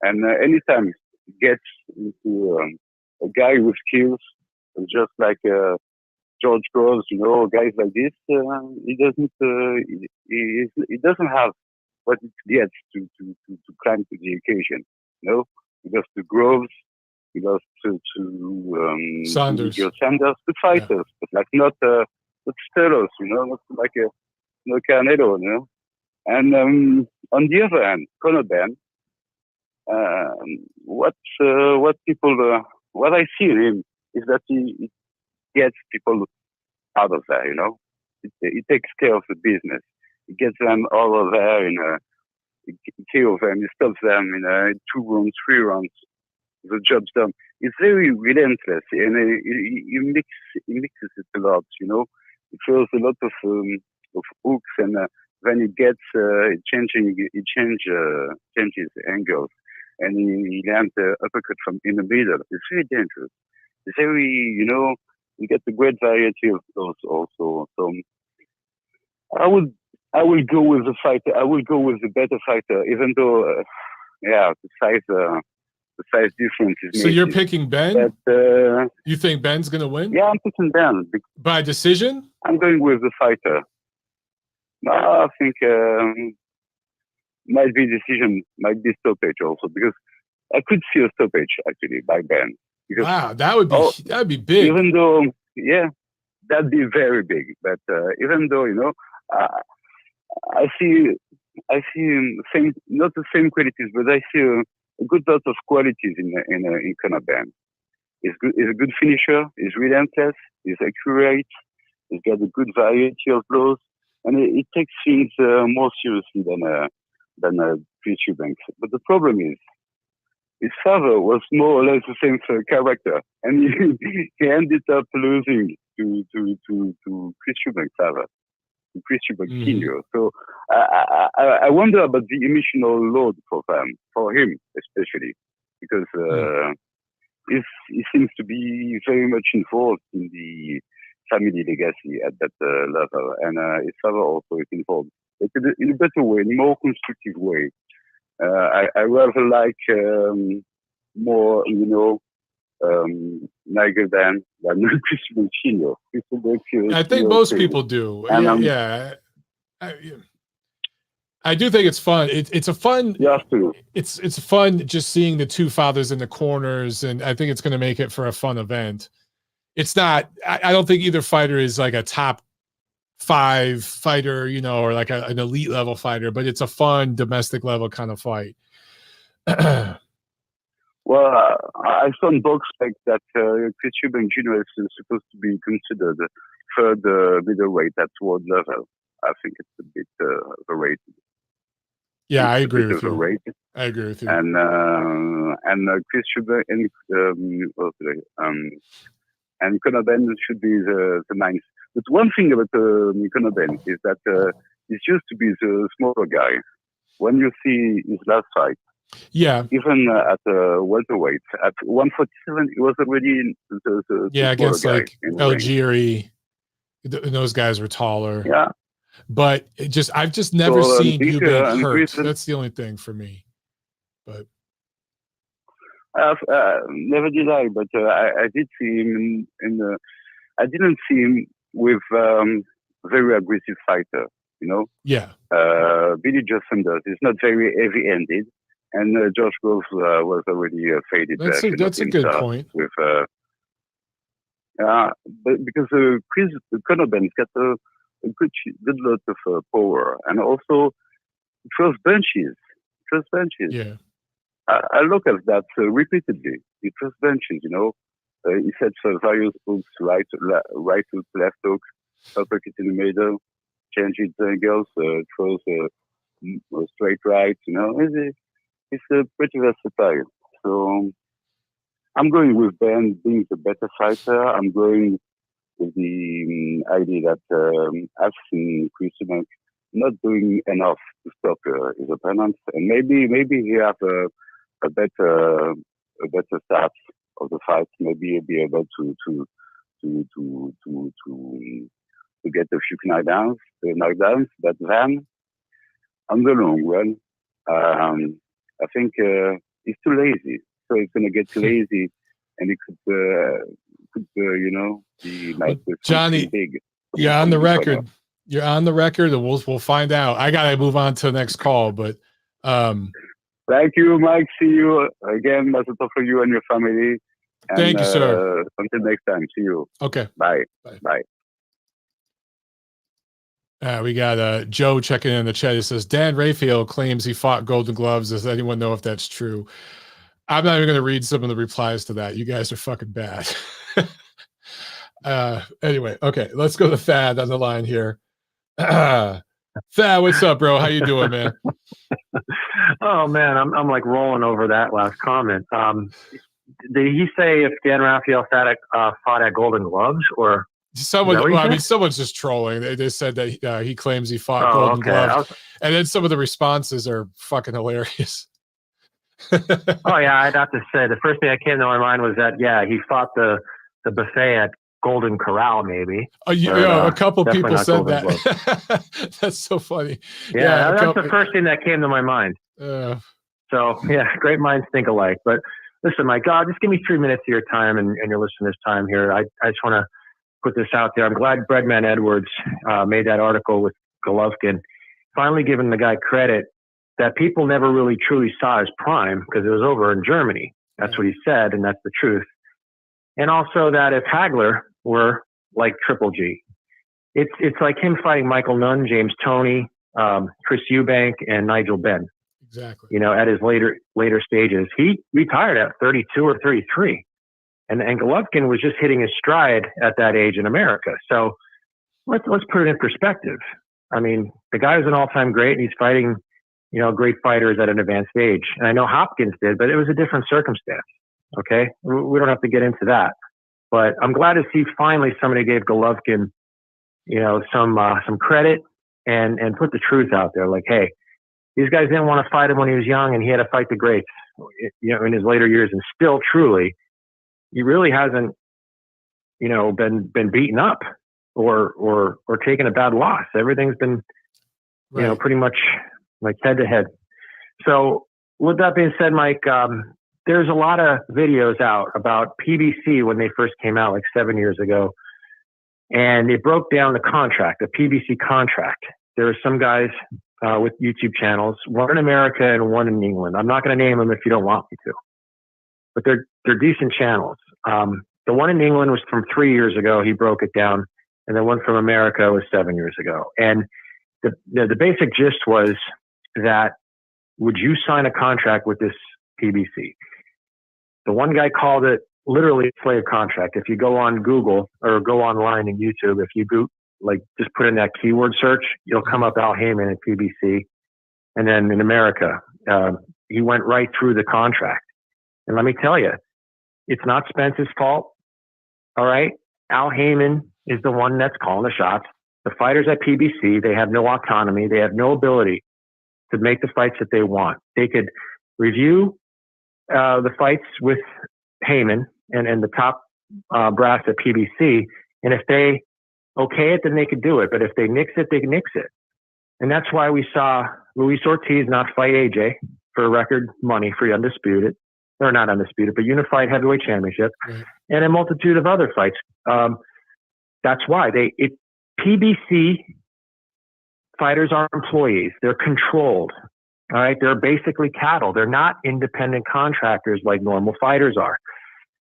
E: And anytime he gets into a guy with skills, just like George Groves, guys like this, he doesn't have what it gets to climb to the occasion. He goes to Groves, he goes to
A: Sanders,
E: good fighters, but like not Steros, not like no Canelo, And on the other hand, Conor Benn, what I see in him is that he gets people out of there, He takes care of the business. He gets them all over there he kills them, he stops them in 2 rounds, 3 rounds. The job's done. It's very relentless, and he mixes it a lot, He throws a lot of hooks, and when he gets changes angles, and he lands the uppercut from in the middle. It's very dangerous. It's very, you get a great variety of those also. So I will go with the fighter. I will go with the better fighter, even though, the size difference is.
A: So you're picking Benn?
E: But,
A: you think Benn's going to win?
E: Yeah, I'm picking Benn.
A: By decision?
E: I'm going with the fighter. No, I think might be decision, might be stoppage also, because I could see a stoppage actually by Benn.
A: Wow, that would be big.
E: Even though, yeah, that'd be very big. But even though, you know, I see same, not the same qualities, but I see a good lot of qualities in Conor Benn. He's a good finisher. He's relentless. He's accurate. He's got a good variety of blows, and it takes things more seriously than Chris Eubank. But the problem is, his father was more or less the same character, and he ended up losing to Chris Eubank's father, to Chris Eubank Senior. So I wonder about the emotional load for him especially, because he seems to be very much involved in the family legacy at that level, and his father also is involved, but in a better way, in a more constructive way. I rather like more, you know, Nigel than Chris Senior.
A: I think most people do.
E: And,
A: yeah. I do think it's fun. It's a fun. It's fun just seeing the two fathers in the corners, and I think it's going to make it for a fun event. It's not. I don't think either fighter is like a top 5 fighter, you know, or like an elite level fighter, but it's a fun domestic level kind of fight.
E: Well, I saw in box spec that Chris Eubank Jr. is supposed to be considered third middleweight at world level. I think it's a bit overrated.
A: Yeah, I agree with you. I agree with you.
E: And Chris Eubank and Conor Benn should be the ninth. But one thing about Conor Benn is that he used to be the smaller guy. When you see his last fight,
A: yeah,
E: even at welterweight, at 147, he was already the
A: against like Algieri, those guys were taller.
E: Yeah,
A: but I've just never seen Eubank hurt. That's the only thing for me. But
E: never did I. But I did see him I didn't see him with very aggressive fighter. You know.
A: Yeah.
E: Billy Justin does. He's not very heavy-handed. And Josh Groves was already faded.
A: That's a good point.
E: With, but because Conor Benn's got a good lot of power, and also trust benches.
A: Yeah,
E: I look at that repeatedly. He trust benches. You know, he sets various hooks, right hook, left hook, uppercut in the middle, changes angles, throws straight right. You know, it's pretty versatile. So I'm going with Ben being the better fighter. I'm going with the idea that I've seen Chris Eubank not doing enough to stop his opponents, and maybe he have a better start of the fight. Maybe he'll be able to get a few knockdowns. But then on the long run, I think he's too lazy. So he's going to get lazy, and he could you know, be nice with
A: Johnny,
E: big.
A: You're on the record. You're on the record, and we'll find out. I gotta move on to the next call, but
E: thank you, Mike. See you again. That's for you and your family. And,
A: thank you, sir.
E: Until next time. See you.
A: Okay.
E: Bye.
A: Bye. We got Joe checking in the chat. It says Dan Rafael claims he fought Golden Gloves. Does anyone know if that's true? I'm not even going to read some of the replies to that. You guys are fucking bad. Anyway, okay, let's go to Thad on the line here. Thad, what's up, bro? How you doing, man?
F: Oh man, I'm like rolling over that last comment. Did he say if Dan Rafael fought at Golden Gloves, or
A: someone? Well, I mean, someone's just trolling. They said that he claims he fought Golden Gloves, and then some of the responses are fucking hilarious.
F: Oh yeah, I'd have to say the first thing that came to my mind was that he fought the buffet at Golden Corral, maybe.
A: Oh, a couple people said that. That's so funny.
F: Yeah, that's the first thing that came to my mind. So yeah, great minds think alike. But listen, Mike, just give me 3 minutes of your time and your listeners' time here. I just want to put this out there. I'm glad Breadman Edwards made that article with Golovkin, finally giving the guy credit that people never really truly saw his prime because it was over in Germany. That's what he said, and that's the truth. And also that if Hagler were like Triple G. It's like him fighting Michael Nunn, James Toney, Chris Eubank, and Nigel Benn.
A: Exactly.
F: You know, at his later stages, he retired at 32 or 33, and Golovkin was just hitting his stride at that age in America. So let's put it in perspective. I mean, the guy was an all-time great, and he's fighting, you know, great fighters at an advanced age. And I know Hopkins did, but it was a different circumstance. Okay, we don't have to get into that. But I'm glad to see finally somebody gave Golovkin, you know, some credit and put the truth out there. Like, hey, these guys didn't want to fight him when he was young, and he had to fight the greats, you know, in his later years. And still, truly, he really hasn't, you know, been beaten up or taken a bad loss. Everything's been, you know, pretty much like head to head. So with that being said, Mike, there's a lot of videos out about PBC when they first came out like 7 years ago. And it broke down the contract, the PBC contract. There are some guys with YouTube channels, one in America and one in England. I'm not going to name them if you don't want me to, but they're decent channels. The one in England was from 3 years ago. He broke it down. And the one from America was 7 years ago. And the basic gist was that, would you sign a contract with this PBC? The one guy called it literally a slave contract. If you go on Google or go online in YouTube, if you just put in that keyword search, you'll come up Al Heyman at PBC. And then in America, he went right through the contract. And let me tell you, it's not Spence's fault. All right. Al Heyman is the one that's calling the shots. The fighters at PBC, they have no autonomy. They have no ability to make the fights that they want. They could review the fights with Heyman and the top brass at PBC. And if they okay it, then they could do it. But if they nix it, they nix it. And that's why we saw Luis Ortiz not fight AJ for record money for Undisputed, or not Undisputed, but Unified Heavyweight Championship, and a multitude of other fights. That's why PBC fighters are employees. They're controlled. All right. They're basically cattle. They're not independent contractors like normal fighters are.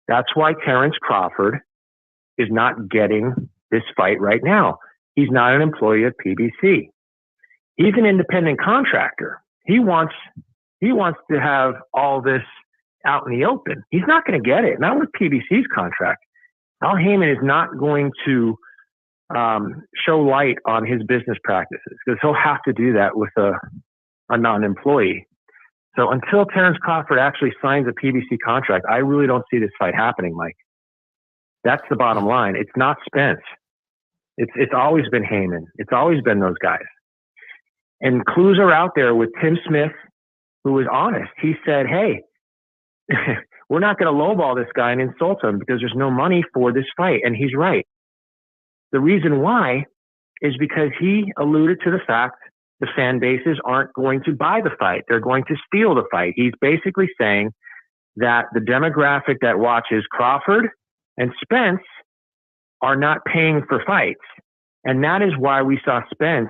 F: That's why Terence Crawford is not getting this fight right now. He's not an employee of PBC. He's an independent contractor. He wants to have all this out in the open. He's not going to get it. Not with PBC's contract. Al Heyman is not going to show light on his business practices because he'll have to do that with a non-employee. So until Terence Crawford actually signs a PBC contract, I really don't see this fight happening, Mike. That's the bottom line. It's not Spence. It's always been Heyman. It's always been those guys. And clues are out there with Tim Smith, who was honest. He said, hey, we're not going to lowball this guy and insult him because there's no money for this fight. And he's right. The reason why is because he alluded to the fact the fan bases aren't going to buy the fight. They're going to steal the fight. He's basically saying that the demographic that watches Crawford and Spence are not paying for fights. And that is why we saw Spence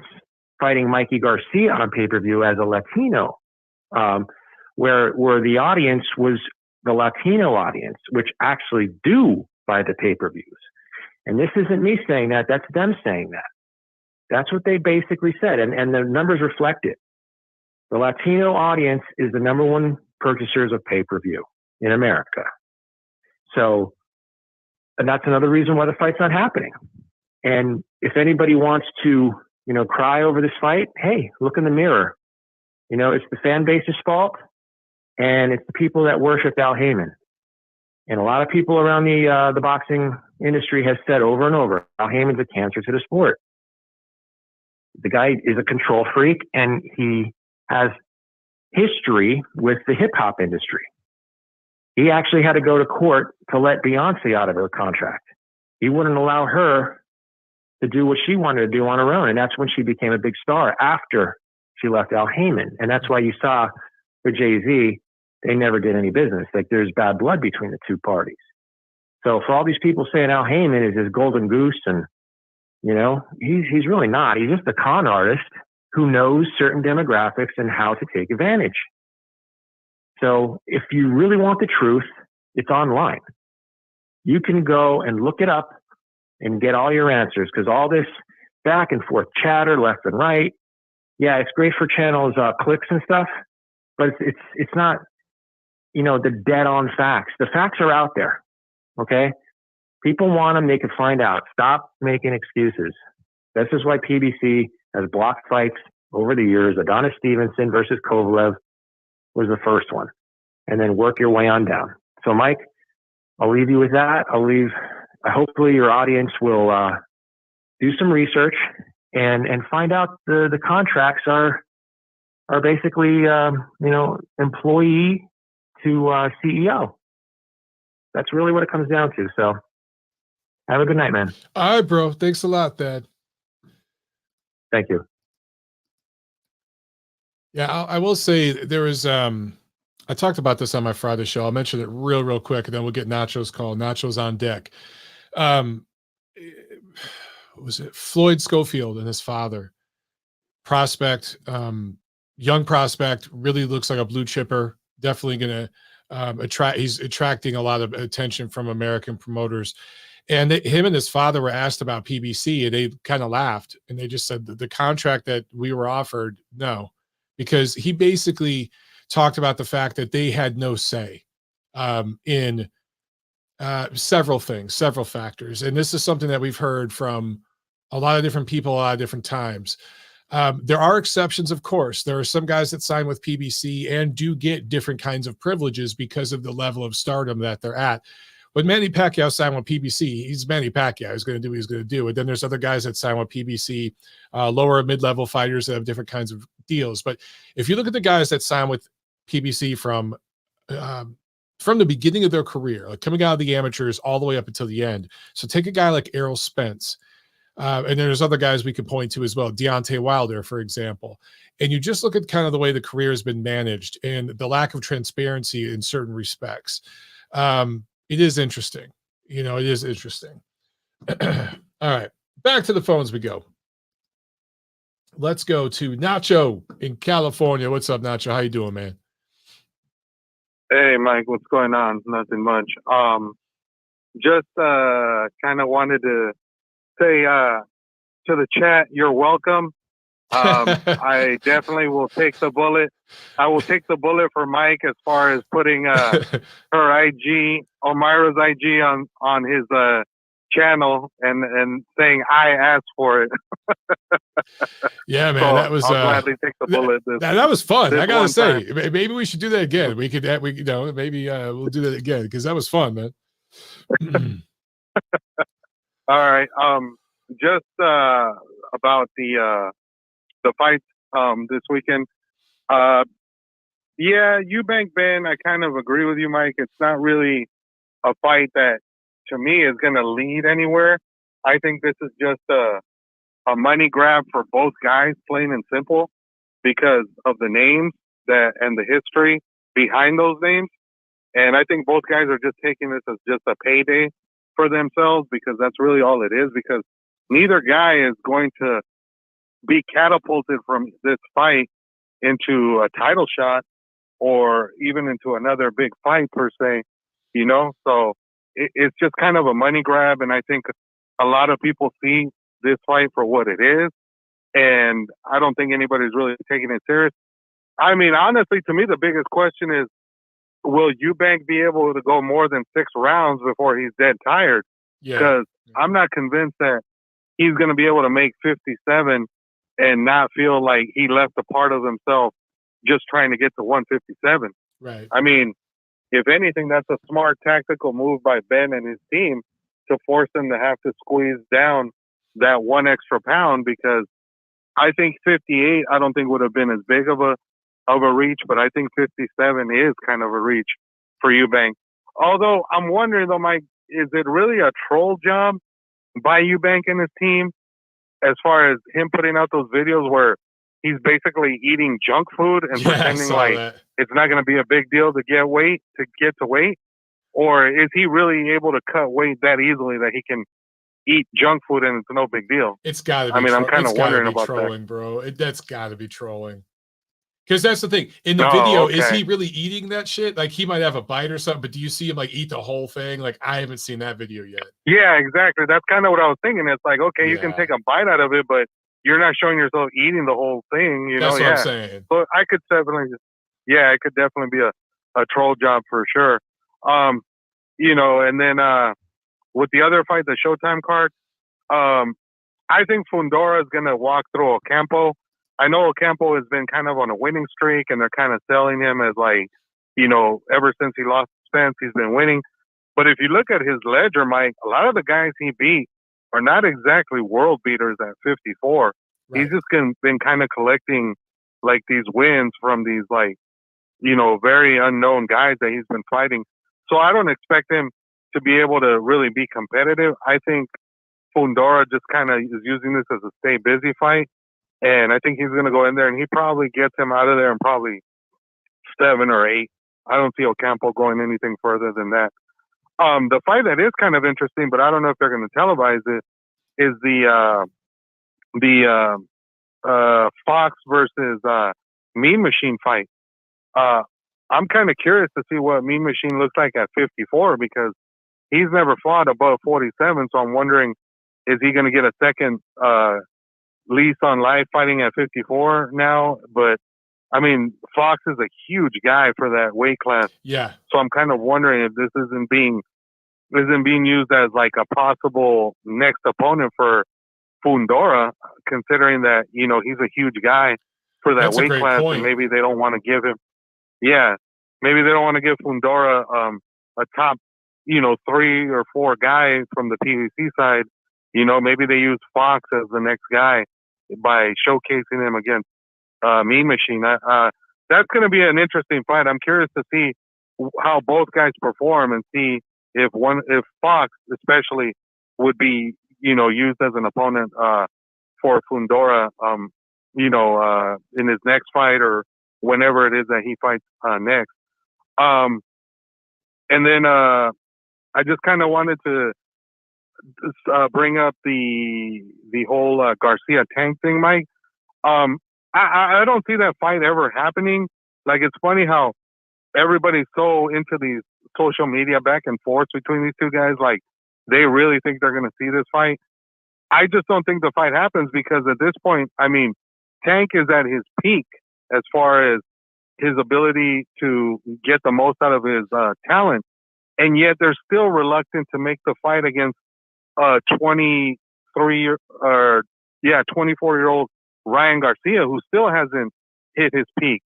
F: fighting Mikey Garcia on pay-per-view as a Latino, where the audience was the Latino audience, which actually do buy the pay-per-views. And this isn't me saying that, that's them saying that. That's what they basically said, and the numbers reflect it. The Latino audience is the number one purchasers of pay-per-view in America. So, and that's another reason why the fight's not happening. And if anybody wants to, cry over this fight, hey, look in the mirror. It's the fan base's fault, and it's the people that worship Al Heyman. And a lot of people around the boxing industry has said over and over, Al Heyman's a cancer to the sport. The guy is a control freak, and he has history with the hip-hop industry. He actually had to go to court to let Beyonce out of her contract. He wouldn't allow her to do what she wanted to do on her own, and that's when she became a big star after she left Al Heyman. And that's why you saw for Jay-Z, they never did any business. Like, there's bad blood between the two parties. So for all these people saying Al Heyman is his golden goose, and he's really not. He's just a con artist who knows certain demographics and how to take advantage. So if you really want the truth, it's online. You can go and look it up and get all your answers, because all this back and forth chatter left and right, yeah, it's great for channels, clicks and stuff, but it's not, the dead on facts. The facts are out there. Okay. People want them. They can find out. Stop making excuses. This is why PBC has blocked fights over the years. Adonis Stevenson versus Kovalev was the first one, and then work your way on down. So Mike, I'll leave you with that. Hopefully your audience will, do some research and find out the contracts are basically, employee to CEO. That's really what it comes down to. So have a good night, man.
A: All right, bro. Thanks a lot, Dad.
F: Thank you.
A: Yeah, I will say there was, I talked about this on my Friday show. I'll mention it real quick, and then we'll get Nacho's call. Nacho's on deck. Was it Floyd Schofield and his father? Prospect, young prospect, really looks like a blue chipper. Definitely going to he's attracting a lot of attention from American promoters. And him and his father were asked about PBC, and they kind of laughed, and they just said that the contract that we were offered, no, because he basically talked about the fact that they had no say in several things, several factors. And this is something that we've heard from a lot of different people, a lot of different times. There are exceptions, of course. There are some guys that sign with PBC and do get different kinds of privileges because of the level of stardom that they're at. When Manny Pacquiao signed with PBC, he's Manny Pacquiao. He's going to do what he's going to do. And then there's other guys that sign with PBC, lower mid-level fighters that have different kinds of deals. But if you look at the guys that sign with PBC from the beginning of their career, like coming out of the amateurs all the way up until the end. So take a guy like Errol Spence. And there's other guys we could point to as well. Deontay Wilder, for example. And you just look at kind of the way the career has been managed and the lack of transparency in certain respects. It is interesting. It is interesting. All right. Back to the phones we go. Let's go to Nacho in California. What's up, Nacho? How you doing, man?
G: Hey, Mike. What's going on? Nothing much. Just kind of wanted to say to the chat, you're welcome. I definitely will take the bullet. I will take the bullet for Mike as far as putting her IG, Omira's IG on his channel and saying I asked for it.
A: Yeah, man,
G: so
A: that was
G: I'll gladly take the bullet.
A: That was fun. I gotta say,
G: time.
A: Maybe we should do that again. Maybe we'll do that again because that was fun, man.
G: All right. Just about the fights this weekend. Yeah, Eubank Benn, I kind of agree with you, Mike. It's not really a fight that to me is going to lead anywhere. I think this is just a money grab for both guys, plain and simple, because of the names and the history behind those names. And I think both guys are just taking this as just a payday for themselves, because that's really all it is, because neither guy is going to be catapulted from this fight into a title shot or even into another big fight per se, So it's just kind of a money grab. And I think a lot of people see this fight for what it is. And I don't think anybody's really taking it serious. I mean, honestly, to me, the biggest question is, will Eubank be able to go more than 6 rounds before he's dead tired? Because I'm not convinced that he's going to be able to make 57 and not feel like he left a part of himself just trying to get to 157.
A: Right.
G: I mean, if anything, that's a smart tactical move by Benn and his team to force him to have to squeeze down that 1 extra pound, because I think 58, I don't think would have been as big of a reach, but I think 57 is kind of a reach for Eubank. Although I'm wondering though, Mike, is it really a troll job by Eubank and his team as far as him putting out those videos where he's basically eating junk food and pretending like it's not going to be a big deal to get to weight? Or is he really able to cut weight that easily that he can eat junk food and it's no big deal?
A: It's got to be.
G: I mean, I'm kind of wondering about
A: trolling,
G: that,
A: bro. That's got to be trolling. Because that's the thing. In the
G: Oh,
A: video,
G: okay.
A: is he really eating that shit? Like, he might have a bite or something, but do you see him like eat the whole thing? Like, I haven't seen that video yet.
G: Yeah, exactly. That's kind of what I was thinking. It's like, okay, you can
A: Yeah.
G: take a bite out of it, but you're not showing yourself eating the whole thing. You
A: That's
G: know,
A: what I'm
G: yeah.
A: saying.
G: But I could definitely, yeah, it could definitely be a troll job for sure. You know, and then with the other fight, the Showtime card, I think Fundora is going to walk through Ocampo. I know Ocampo has been kind of on a winning streak, and they're kind of selling him as like, you know, ever since he lost Spence, he's been winning. But if you look at his ledger, Mike, a lot of the guys he beat are not exactly world beaters at 54.
A: Right.
G: He's just been kind of collecting like these wins from these like, you know, very unknown guys that he's been fighting. So I don't expect him to be able to really be competitive. I think Fundora just kind of is using this as a stay busy fight. And I think he's going to go in there and he probably gets him out of there in probably 7 or 8. I don't see Ocampo going anything further than that. The fight that is kind of interesting, but I don't know if they're going to televise it, is the Fox versus Mean Machine fight. I'm kind of curious to see what Mean Machine looks like at 54 because he's never fought above 47. So I'm wondering, is he going to get a second lease on life fighting at 54 now? But I mean, Fox is a huge guy for that weight class.
A: Yeah.
G: So I'm kind of wondering if this isn't being used as like a possible next opponent for Fundora, considering that, you know, he's a huge guy for that weight class, and maybe they don't want to give him. Yeah, maybe they don't want to give Fundora a top, you know, 3 or 4 guy from the PVC side. You know, maybe they use Fox as the next guy by showcasing him against Mean Machine. That's going to be an interesting fight. I'm curious to see how both guys perform and see if Fox especially would be, you know, used as an opponent for Fundora, you know, in his next fight or whenever it is that he fights next. And then I just kind of wanted to bring up the whole Garcia Tank thing, Mike. I don't see that fight ever happening. Like, it's funny how everybody's so into these social media back and forth between these two guys. Like, they really think they're going to see this fight. I just don't think the fight happens because at this point, I mean, Tank is at his peak as far as his ability to get the most out of his talent. And yet they're still reluctant to make the fight against 24-year-old Ryan Garcia, who still hasn't hit his peak.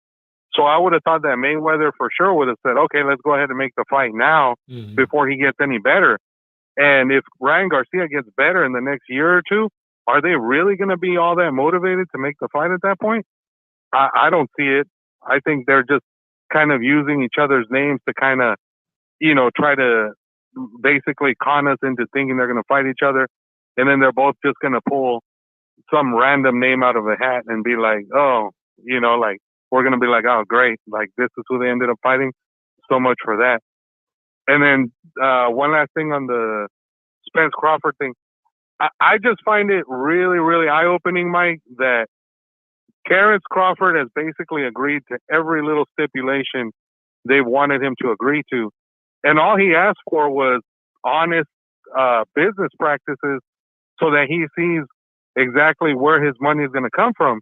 G: So I would have thought that Mayweather for sure would have said, okay, let's go ahead and make the fight now before he gets any better. And if Ryan Garcia gets better in the next year or two, are they really going to be all that motivated to make the fight at that point? I don't see it. I think they're just kind of using each other's names to kind of, you know, try to basically con us into thinking they're going to fight each other. And then they're both just going to pull some random name out of a hat and be like, oh, you know, like, we're going to be like, oh, great. Like, this is who they ended up fighting. So much for that. And then one last thing on the Spence Crawford thing. I just find it really, really eye-opening, Mike, that Terence Crawford has basically agreed to every little stipulation they wanted him to agree to. And all he asked for was honest business practices so that he sees exactly where his money is going to come from.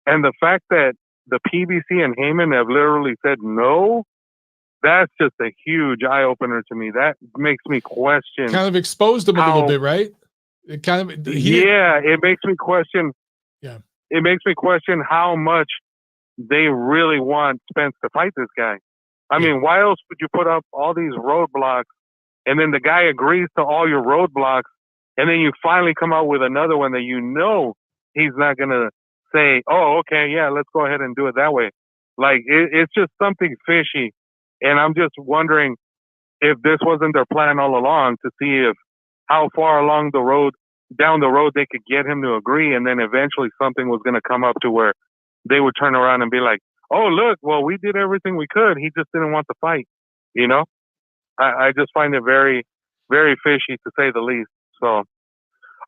G: And the fact that the PBC and Heyman have literally said no, that's just a huge eye-opener to me. That makes me question.
A: Kind of exposed him a little bit, right? It kind of,
G: it makes me question.
A: Yeah.
G: It makes me question how much they really want Spence to fight this guy. I mean, why else would you put up all these roadblocks and then the guy agrees to all your roadblocks and then you finally come out with another one that you know he's not going to say, oh, okay, yeah, let's go ahead and do it that way. Like, it's just something fishy. And I'm just wondering if this wasn't their plan all along to see how far down the road they could get him to agree. And then eventually something was going to come up to where they would turn around and be like, oh, look, well, we did everything we could. He just didn't want to fight. You know, I just find it very, very fishy to say the least. So, all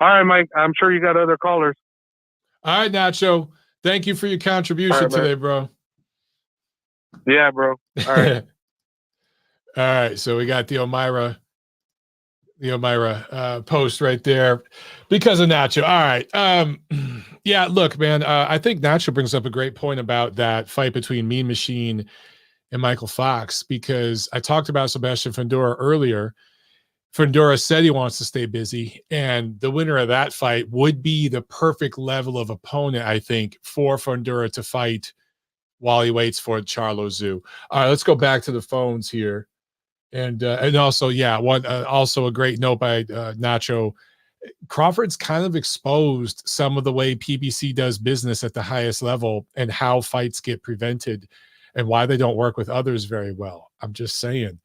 G: right, Mike, I'm sure you got other callers.
A: All right, Nacho. Thank you for your contribution today, bro.
G: Yeah, bro. All right.
A: All right. So we got the O'Mara post right there because of Nacho. All right. Yeah, look, man, I think Nacho brings up a great point about that fight between Mean Machine and Michael Fox, because I talked about Sebastian Fundora earlier. Fundora said he wants to stay busy, and the winner of that fight would be the perfect level of opponent, I think, for Fundora to fight while he waits for Charlo Zoo. All right, let's go back to the phones here. And also, yeah, also a great note by Nacho. Crawford's kind of exposed some of the way PBC does business at the highest level and how fights get prevented and why they don't work with others very well. I'm just saying.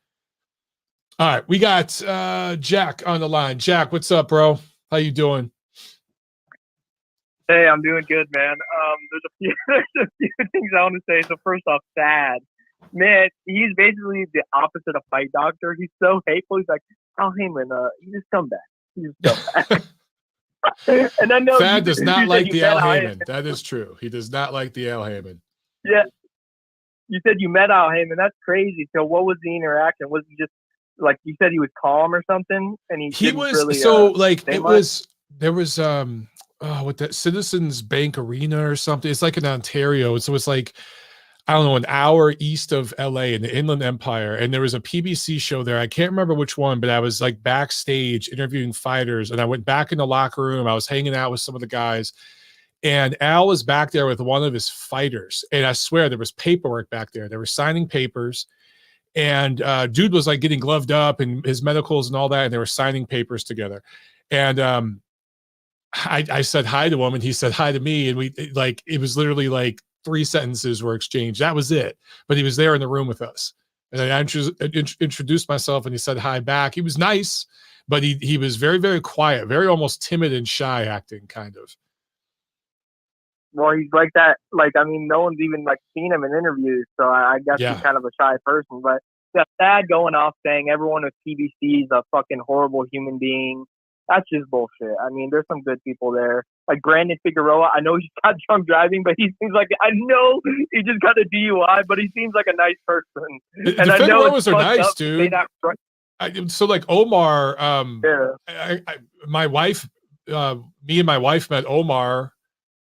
A: All right, we got Jack on the line. Jack, what's up, bro? How you doing?
H: Hey, I'm doing good, man. There's a few things I want to say. So first off, Thad. Man, he's basically the opposite of Fight Doctor. He's so hateful. He's like, oh, Heyman, you just come back. You just come back. And I know
A: Thad does not like the Al Heyman. That is true. He does not like the Al Heyman.
H: Yeah. You said you met Al Heyman. That's crazy. So what was the interaction? Was he just, like, you said he was calm or something? And he was really,
A: so like it was, there was what that Citizens Bank Arena or something. It's like in Ontario. So it's like, I don't know, an hour east of LA in the Inland Empire. And there was a PBC show there. I can't remember which one, but I was like backstage interviewing fighters, and I went back in the locker room. I was hanging out with some of the guys, and Al was back there with one of his fighters. And I swear there was paperwork back there. They were signing papers, and dude was like getting gloved up and his medicals and all that. And they were signing papers together. And I said hi to him, and he said hi to me. And it was literally like 3 sentences were exchanged. That was it. But he was there in the room with us. And I introduced myself, and he said hi back. He was nice, but he was very, very quiet, very almost timid and shy acting, kind of.
H: Well, he's like that. Like, I mean, no one's even like seen him in interviews. So I guess he's kind of a shy person. But the Thad going off saying everyone with PBC is a fucking horrible human being. That's just bullshit. I mean, there's some good people there. Like Brandon Figueroa, I know he's got drunk driving, but he seems like, I know he just got a DUI, but he seems like a nice person.
A: And I know Figueroas are nice, dude. So like Omar, my wife, me and my wife met Omar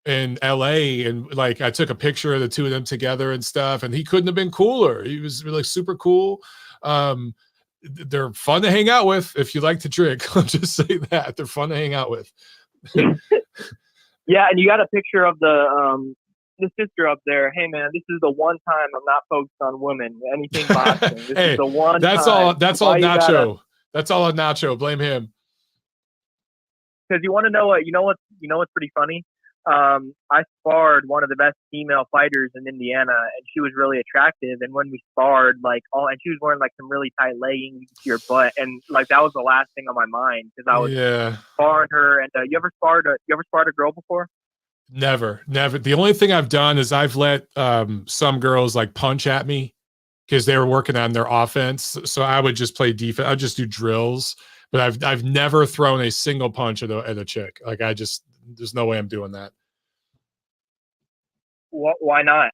A: in LA, and like I took a picture of the two of them together and stuff, and he couldn't have been cooler. He was like super cool. They're fun to hang out with if you like to drink. I'll just say that they're fun to hang out with.
H: Yeah, and you got a picture of the sister up there. Hey man, this is the one time I'm not focused on women. Anything boxing. This is the one. That's all
A: Nacho. That's all on Nacho. Blame him.
H: Because you want to know what? You know what's pretty funny? I sparred one of the best female fighters in Indiana, and she was really attractive. And when we sparred, and she was wearing like some really tight leggings to your butt, and like that was the last thing on my mind because I was sparring her. And you ever sparred a girl before?
A: Never. The only thing I've done is I've let some girls like punch at me because they were working on their offense. So I would just play defense. I'd just do drills, but I've never thrown a single punch at a chick. Like there's no way I'm doing that.
H: Why not?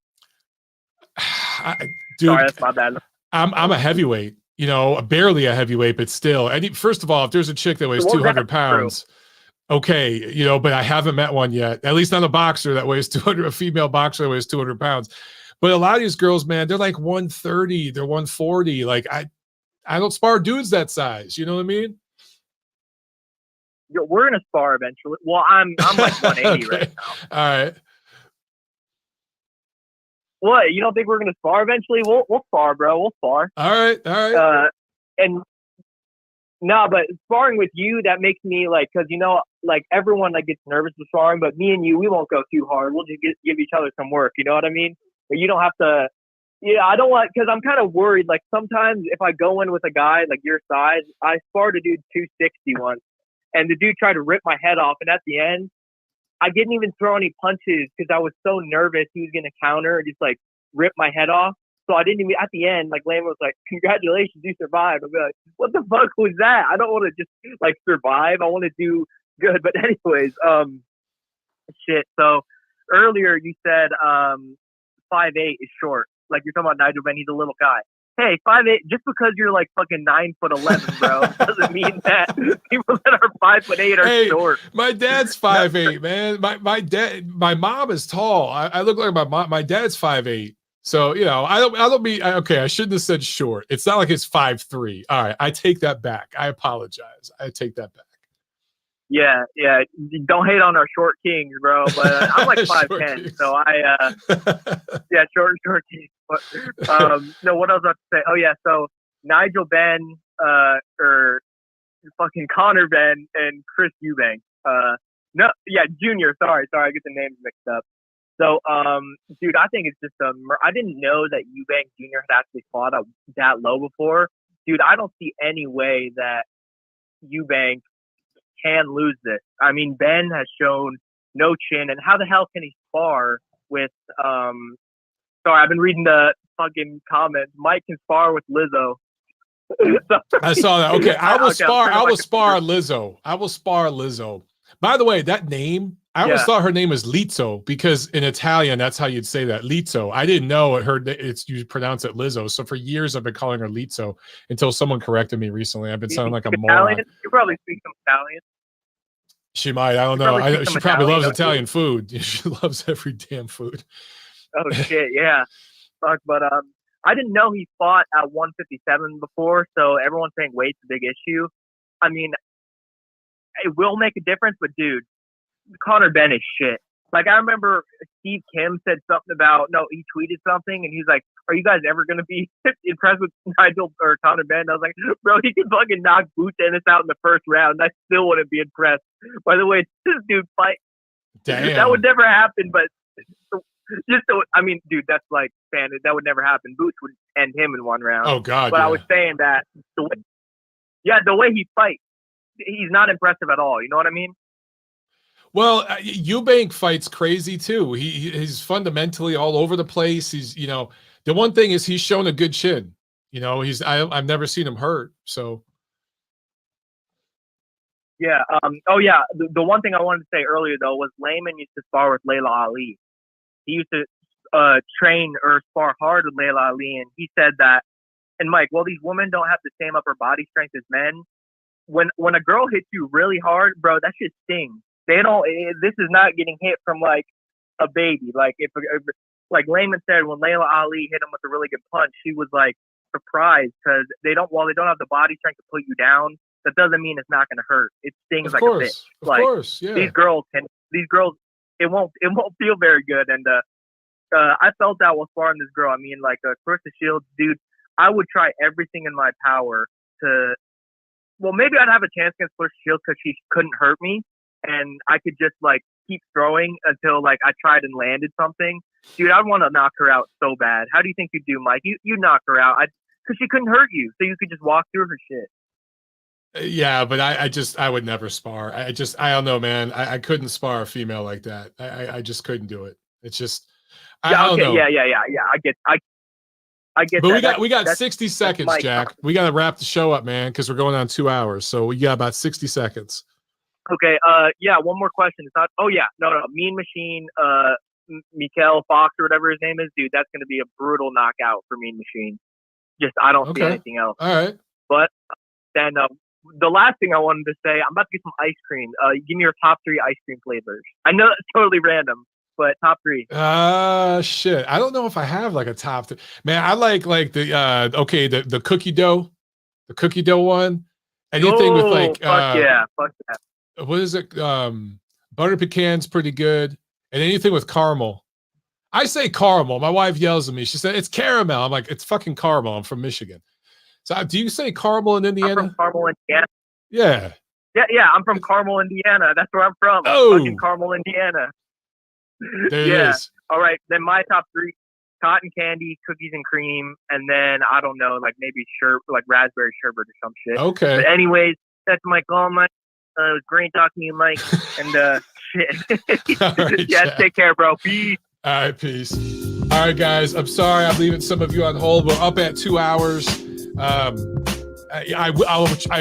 A: Dude,
H: sorry, that's my bad.
A: I'm a heavyweight, barely a heavyweight, but still. And first of all, if there's a chick that weighs 200 pounds, okay, but I haven't met one yet. At least not a boxer that weighs 200, a female boxer that weighs 200 pounds. But a lot of these girls, man, they're like 130, they're 140. Like I don't spar dudes that size. You know what I mean?
H: We're gonna spar eventually. Well, I'm like 180
A: okay.
H: right now.
A: All right.
H: What? You don't think we're gonna spar eventually? We'll spar, bro. We'll spar.
A: All right.
H: And no, but sparring with you, that makes me because like everyone gets nervous with sparring, but me and you, we won't go too hard. We'll just give each other some work. You know what I mean? But you don't have to. Yeah, I don't want, because I'm kind of worried. Like sometimes if I go in with a guy like your size, I sparred a dude 260 once. And the dude tried to rip my head off. And at the end, I didn't even throw any punches because I was so nervous he was going to counter and just rip my head off. So I didn't even, at the end, Lama was like, congratulations, you survived. I'll be like, what the fuck was that? I don't want to just survive. I want to do good. But anyways, shit. So earlier you said 5'8" is short. Like you're talking about Nigel Benn, he's a little guy. Hey, 5'8", just because you're like fucking 9'11", bro, doesn't mean that people that are 5'8" are short.
A: My dad's 5'8", man. My mom is tall. I look like my mom. My dad's 5'8". So, you know, I shouldn't have said short. It's not like it's 5'3". All right, I take that back. I apologize. I take that back.
H: Yeah. Don't hate on our short kings, bro. But I'm like 5'10", so short kings. But, no, what else I was about to say? Oh yeah, so Nigel Benn, or fucking Conor Benn and Chris Eubank. Junior. Sorry, I get the names mixed up. So, dude, I think it's just I didn't know that Eubank Jr. had actually fought up that low before. Dude, I don't see any way that Eubank can lose this. I mean, Ben has shown no chin, and how the hell can he spar with sorry, I've been reading the fucking comments. Mike can spar with Lizzo.
A: I saw that. Okay, I will spar Lizzo. I will spar Lizzo. By the way, that name, I always thought her name was Lizzo, because in Italian, that's how you'd say that, Lizzo. I didn't know you pronounce it Lizzo. So for years, I've been calling her Lizzo until someone corrected me recently. I've been sounding like a moron.
H: You probably speak some Italian.
A: She might. I don't know. She probably loves Italian food. She loves every damn food.
H: Oh shit, yeah. Fuck, but I didn't know he fought at 157 before, so everyone's saying weight's a big issue. I mean, it will make a difference, but dude, Conor Benn is shit. Like, I remember Steve Kim said something about, he tweeted something, and he's like, are you guys ever going to be impressed with Nigel or Conor Benn? I was like, bro, he can fucking knock Boots Ennis out in the first round, and I still wouldn't be impressed. By the way, this dude fight.
A: Damn.
H: That would never happen, but dude, that's like, that would never happen. Boots would end him in one round.
A: Oh, God.
H: But I was saying that the way he fights, he's not impressive at all. You know what I mean?
A: Well, Eubank fights crazy too. He's fundamentally all over the place. He's, the one thing is he's shown a good chin. I've never seen him hurt. So.
H: Yeah. The one thing I wanted to say earlier though was Layman used to spar with Layla Ali. He used to train or spar hard with Layla Ali, and he said that. And Mike, well, these women don't have the same upper body strength as men. When a girl hits you really hard, bro, that shit stings. This is not getting hit from like a baby. Like like Layman said, when Layla Ali hit him with a really good punch, she was like surprised because they don't have the body strength to put you down. That doesn't mean it's not going to hurt. It stings like a bitch.
A: Of course, yeah.
H: These girls, it won't feel very good. And I felt that while sparring this girl. I mean, like Clarissa Shields, dude, I would try everything in my power to. Well, maybe I'd have a chance against Clarissa Shields because she couldn't hurt me. And I could just like keep throwing until like I tried and landed something. Dude, I'd want to knock her out so bad. How do you think you'd do, Mike? You knock her out because she couldn't hurt you, so you could just walk through her shit.
A: Yeah, but I would never spar. I don't know, man. I couldn't spar a female like that. I just couldn't do it. It's just I don't know.
H: Yeah. I get.
A: But we got 60 seconds, Jack. We got to wrap the show up, man, because we're going on 2 hours. So we got about 60 seconds.
H: Okay. One more question. It's not. Oh yeah. No. Mean Machine. Mikael Fox or whatever his name is, dude. That's going to be a brutal knockout for Mean Machine. I don't see anything else.
A: All right.
H: But then the last thing I wanted to say, I'm about to get some ice cream. Give me your top 3 ice cream flavors. I know that's totally random, but top 3.
A: Shit. I don't know if I have like a top 3. Man, I like the cookie dough. The cookie dough one. Anything with like
H: fuck that.
A: What is it? Butter pecan's pretty good. And anything with caramel. I say caramel. My wife yells at me. She said, it's caramel. I'm like, it's fucking caramel. I'm from Michigan. So do you say caramel in Indiana?
H: I'm from Carmel, Indiana.
A: Yeah.
H: Yeah. I'm from Carmel, Indiana. That's where I'm from.
A: Oh.
H: Fucking Carmel, Indiana.
A: There it is.
H: All right. Then my top 3, cotton candy, cookies and cream, and then I don't know, like maybe like raspberry sherbet or some shit.
A: Okay.
H: But anyways, that's my call, Mike. It was great talking to you, Mike. And shit.
A: Right,
H: yeah,
A: Jack.
H: take care, bro. Peace.
A: All right, peace. All right, guys. I'm sorry I'm leaving some of you on hold. We're up at 2 hours. I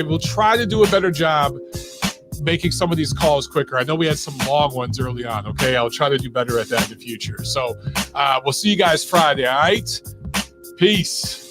A: will try to do a better job making some of these calls quicker. I know we had some long ones early on. Okay, I'll try to do better at that in the future. So we'll see you guys Friday. All right. Peace.